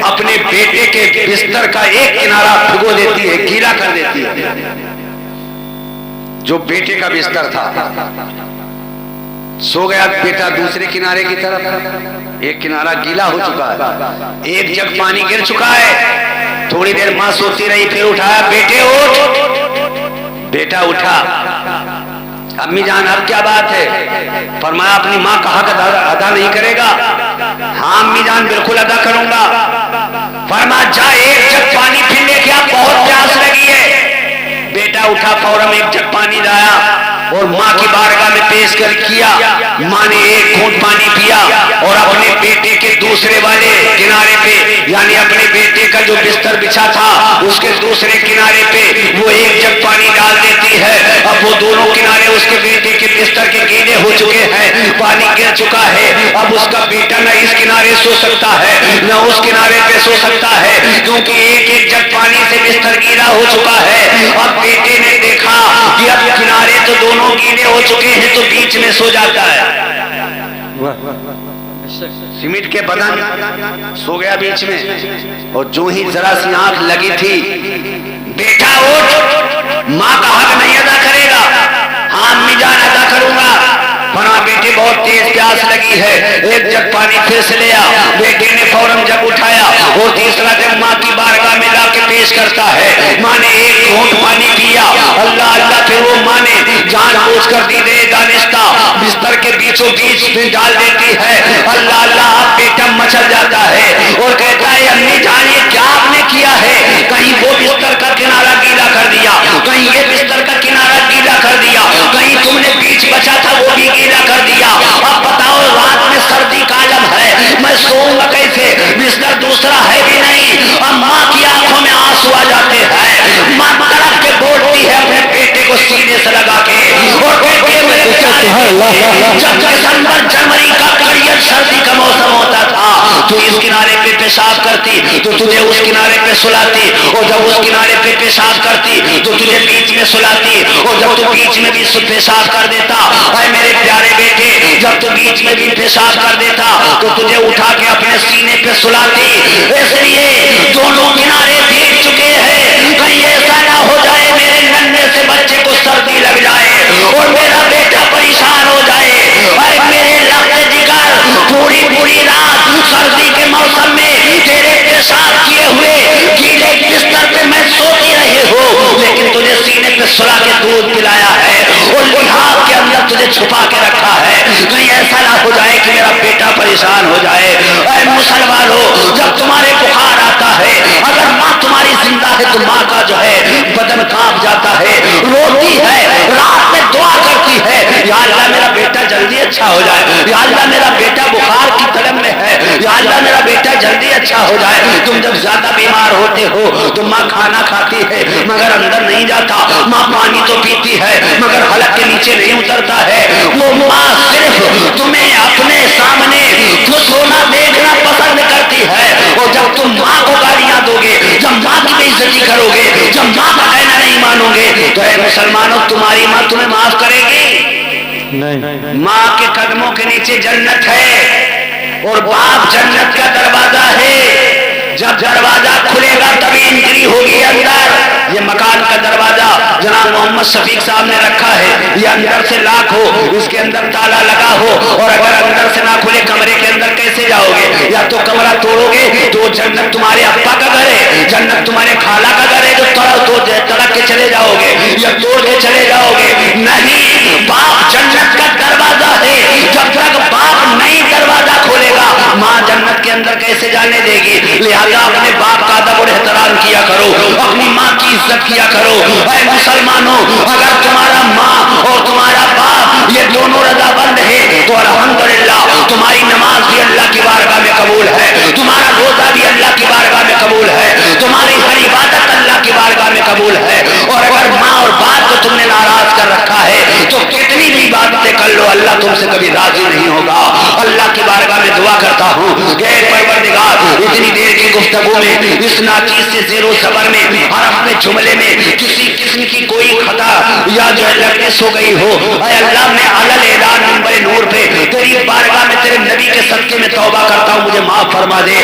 Speaker 1: अपने बेटे के बिस्तर का एक किनारा भिगो देती है, गीला कर देती है। जो बेटे का बिस्तर था, सो गया बेटा दूसरे किनारे की तरफ, एक किनारा गीला हो चुका है, एक जग पानी गिर चुका है। थोड़ी देर मां सोती रही, फिर उठाया, बेटे उठ। बेटा उठा। अम्मी जान अब क्या बात है? फरमाया अपनी माँ का हक अदा नहीं करेगा? हाँ अम्मी जान बिल्कुल अदा करूंगा। फरमाया जा एक जग पानी फिर लेके आ, बहुत प्यास लगी है। बेटा बेटा उठा, फौरन एक जग पानी लाया और माँ की बारगाह में पेश कर किया। माँ ने एक घूंट पानी पिया और अपने बेटे के दूसरे वाले किनारे पे, यानी अपने बेटे का जो बिस्तर बिछा था उसके दूसरे किनारे पे वो एक जग पानी डाल देती है। अब वो दोनों किनारे उसके बेटे के बिस्तर के गीले हो चुके हैं, पानी गिर चुका है। अब उसका बेटा न इस किनारे सो सकता है न उस किनारे पे सो सकता है, क्योंकि एक एक जग पानी से बिस्तर गीला हो चुका है। अब बेटे ने देखा कि अब किनारे तो दोनों गीले हो चुके हैं, तो बीच में सो जाता है। सीमेंट के बदन सो गया बीच में, और जो ही जरा सी आंख लगी थी, बेटा उठ, माँ का हक नहीं अदा करेगा। हाँ अम्मी जान अदा करूंगा, पर हाँ बेटे बहुत तेज प्यास लगी है। एक जग पानी फिर से ले आ। बेटे ने फौरन जग उठाया और तीसरा जग माँ की बारगाह में लाके पेश करता है। माँ ने एक घूंट पानी पिया, अल्लाह अल्लाह, फिर वो माँ ने जानबूझ कर दीदे दानिस्ता बिस्तर के बीचों बीच में डाल देती है। अल्लाह अल्लाह, बेटा मचल जाता है और कहता है अम्मी जान ये क्या आपने किया है? कहीं वो बिस्तर का किनारा गीला कर दिया, कहीं ये बिस्तर का किनारा गीला कर दिया, कहीं तुमने बीच बचा था वो भी गीला कर दिया। अब बताओ रात में सर्दी का आलम है, मैं सोऊंगा कैसे? बिस्तर दूसरा है भी नहीं। अब माँ की आंखों में आंसू आ जाते हैं। माँ तड़प के बोलती है अपने बेटे को सीने से लगा के और कहती है मेरे प्यारे, जब दिसंबर जनवरी का कड़ियत सर्दी का मौसम होता था तो इस किनारे पे पेशाब करती तो तुझे उस किनारे पे सुलाती, और जब उस किनारे पे पेशाब करती तो तुझे बीच में सुलाती, और जब तू बीच में भी पेशाब कर देता, अरे मेरे प्यारे बेटे, जब तू बीच में भी पेशाब कर देता तो तुझे उठा के अपने सीने पे सुलाती। इसलिए दोनों किनारे देख चुके हैं, कहीं ऐसा ना हो जाए मेरे नन्हे से बच्चे को सर्दी लग जाए और मेरा बेटा परेशान हो जाए। अरे मेरे लफ्ज़ जिगर, पूरी पूरी रात सर्दी के मौसम में तेरे पेशाब किए हुए गीले बिस्तर पे मैं सोती रही हूँ, लेकिन तुझे सीने पे सुला के दूध पिलाया है और लिहाज के अंदर तुझे छुपा के रखा है, कहीं ऐसा ना हो जाए कि मेरा बेटा परेशान हो जाए। अरे मुसलमानों, जब तुम्हारे बुखार आता है, अगर माँ तुम्हारी जिंदा है तो माँ का जो है बदन कांप जाता है, रोती है, रात में दुआ करती है, या अल्लाह मेरा बेटा जल्दी अच्छा हो जाए, या अल्लाह मेरा बेटा बुखार की तलब में है, या अल्लाह मेरा बेटा जल्दी अच्छा हो जाए। तुम जब ज्यादा बीमार होते हो तो माँ खाना खाती है मगर अंदर नहीं जाता, माँ पानी तो पीती है मगर हलक के नीचे नहीं उतरता है। वो माँ सिर्फ तुम्हें अपने सामने खुश होना देखना पसंद करती है, और जब तुम माँ को गालियां दोगे, जब माँ की बेइज्जती करोगे, जब माँ का कहना नहीं मानोगे, तो ऐ मुसलमानों तुम्हारी माँ तुम्हें माफ करेगी नहीं। माँ के कदमों के नीचे जन्नत है और बाप जन्नत का दरवाजा है। जब दरवाजा खुलेगा तभी एंट्री होगी अंदर। ये मकान का दरवाजा जनाब मोहम्मद शफीक साहब ने रखा है, ये अंदर से लाख हो, इसके अंदर ताला लगा हो, और अगर अंदर से ना खुले कमरे के अंदर कैसे जाओगे? या तो कमरा तोड़ोगे तो जन्नत तुम्हारे अप्पा का घर है, जन्नत तुम्हारे खाला का घर है, जो तड़क के चले जाओगे या तोड़ के चले जाओगे। नहीं, बाप जन्नत का दरवाजा है, जब तक बाप नहीं दरवाजा खोलेगा माँ जन्नत के अंदर कैसे जाने देगी? लिहाजा अपने बाप का अदब और एहतराम किया करो, अपनी माँ की इज्जत किया करो। ऐ मुसलमानों, अगर तुम्हारा माँ और तुम्हारा बाप ये दोनों रजामंद है तो अल्हम्दुलिल्लाह तुम्हारी नमाज भी अल्लाह की बारगाह में कबूल है, तुम्हारा रोजा भी अल्लाह की बारगाह में कबूल है, तुम्हारी हर इबादत अल्लाह की बारगाह में कबूल है। और अगर माँ और बाप को तुमने नाराज कर रखा है तो कितनी भी इबादतें कर लो, अल्लाह तुमसे कभी राजी नहीं होगा। अल्लाह की बारगाह में दुआ करता हूँ कि परवरदिगार, इतनी देर की गुफ्तगू में, इस नाचीज से ज़ेरो सबर में, हरफ में, जुमले में किसी किस्म की कोई खता या जो है लटनेस हो गई हो, ऐ अल्लाह मैं अलल ऐलान मिंबर नूर पे तेरी बारगाह में तेरे नबी के सदके में तौबा करता हूँ, मुझे माफ फरमा दे।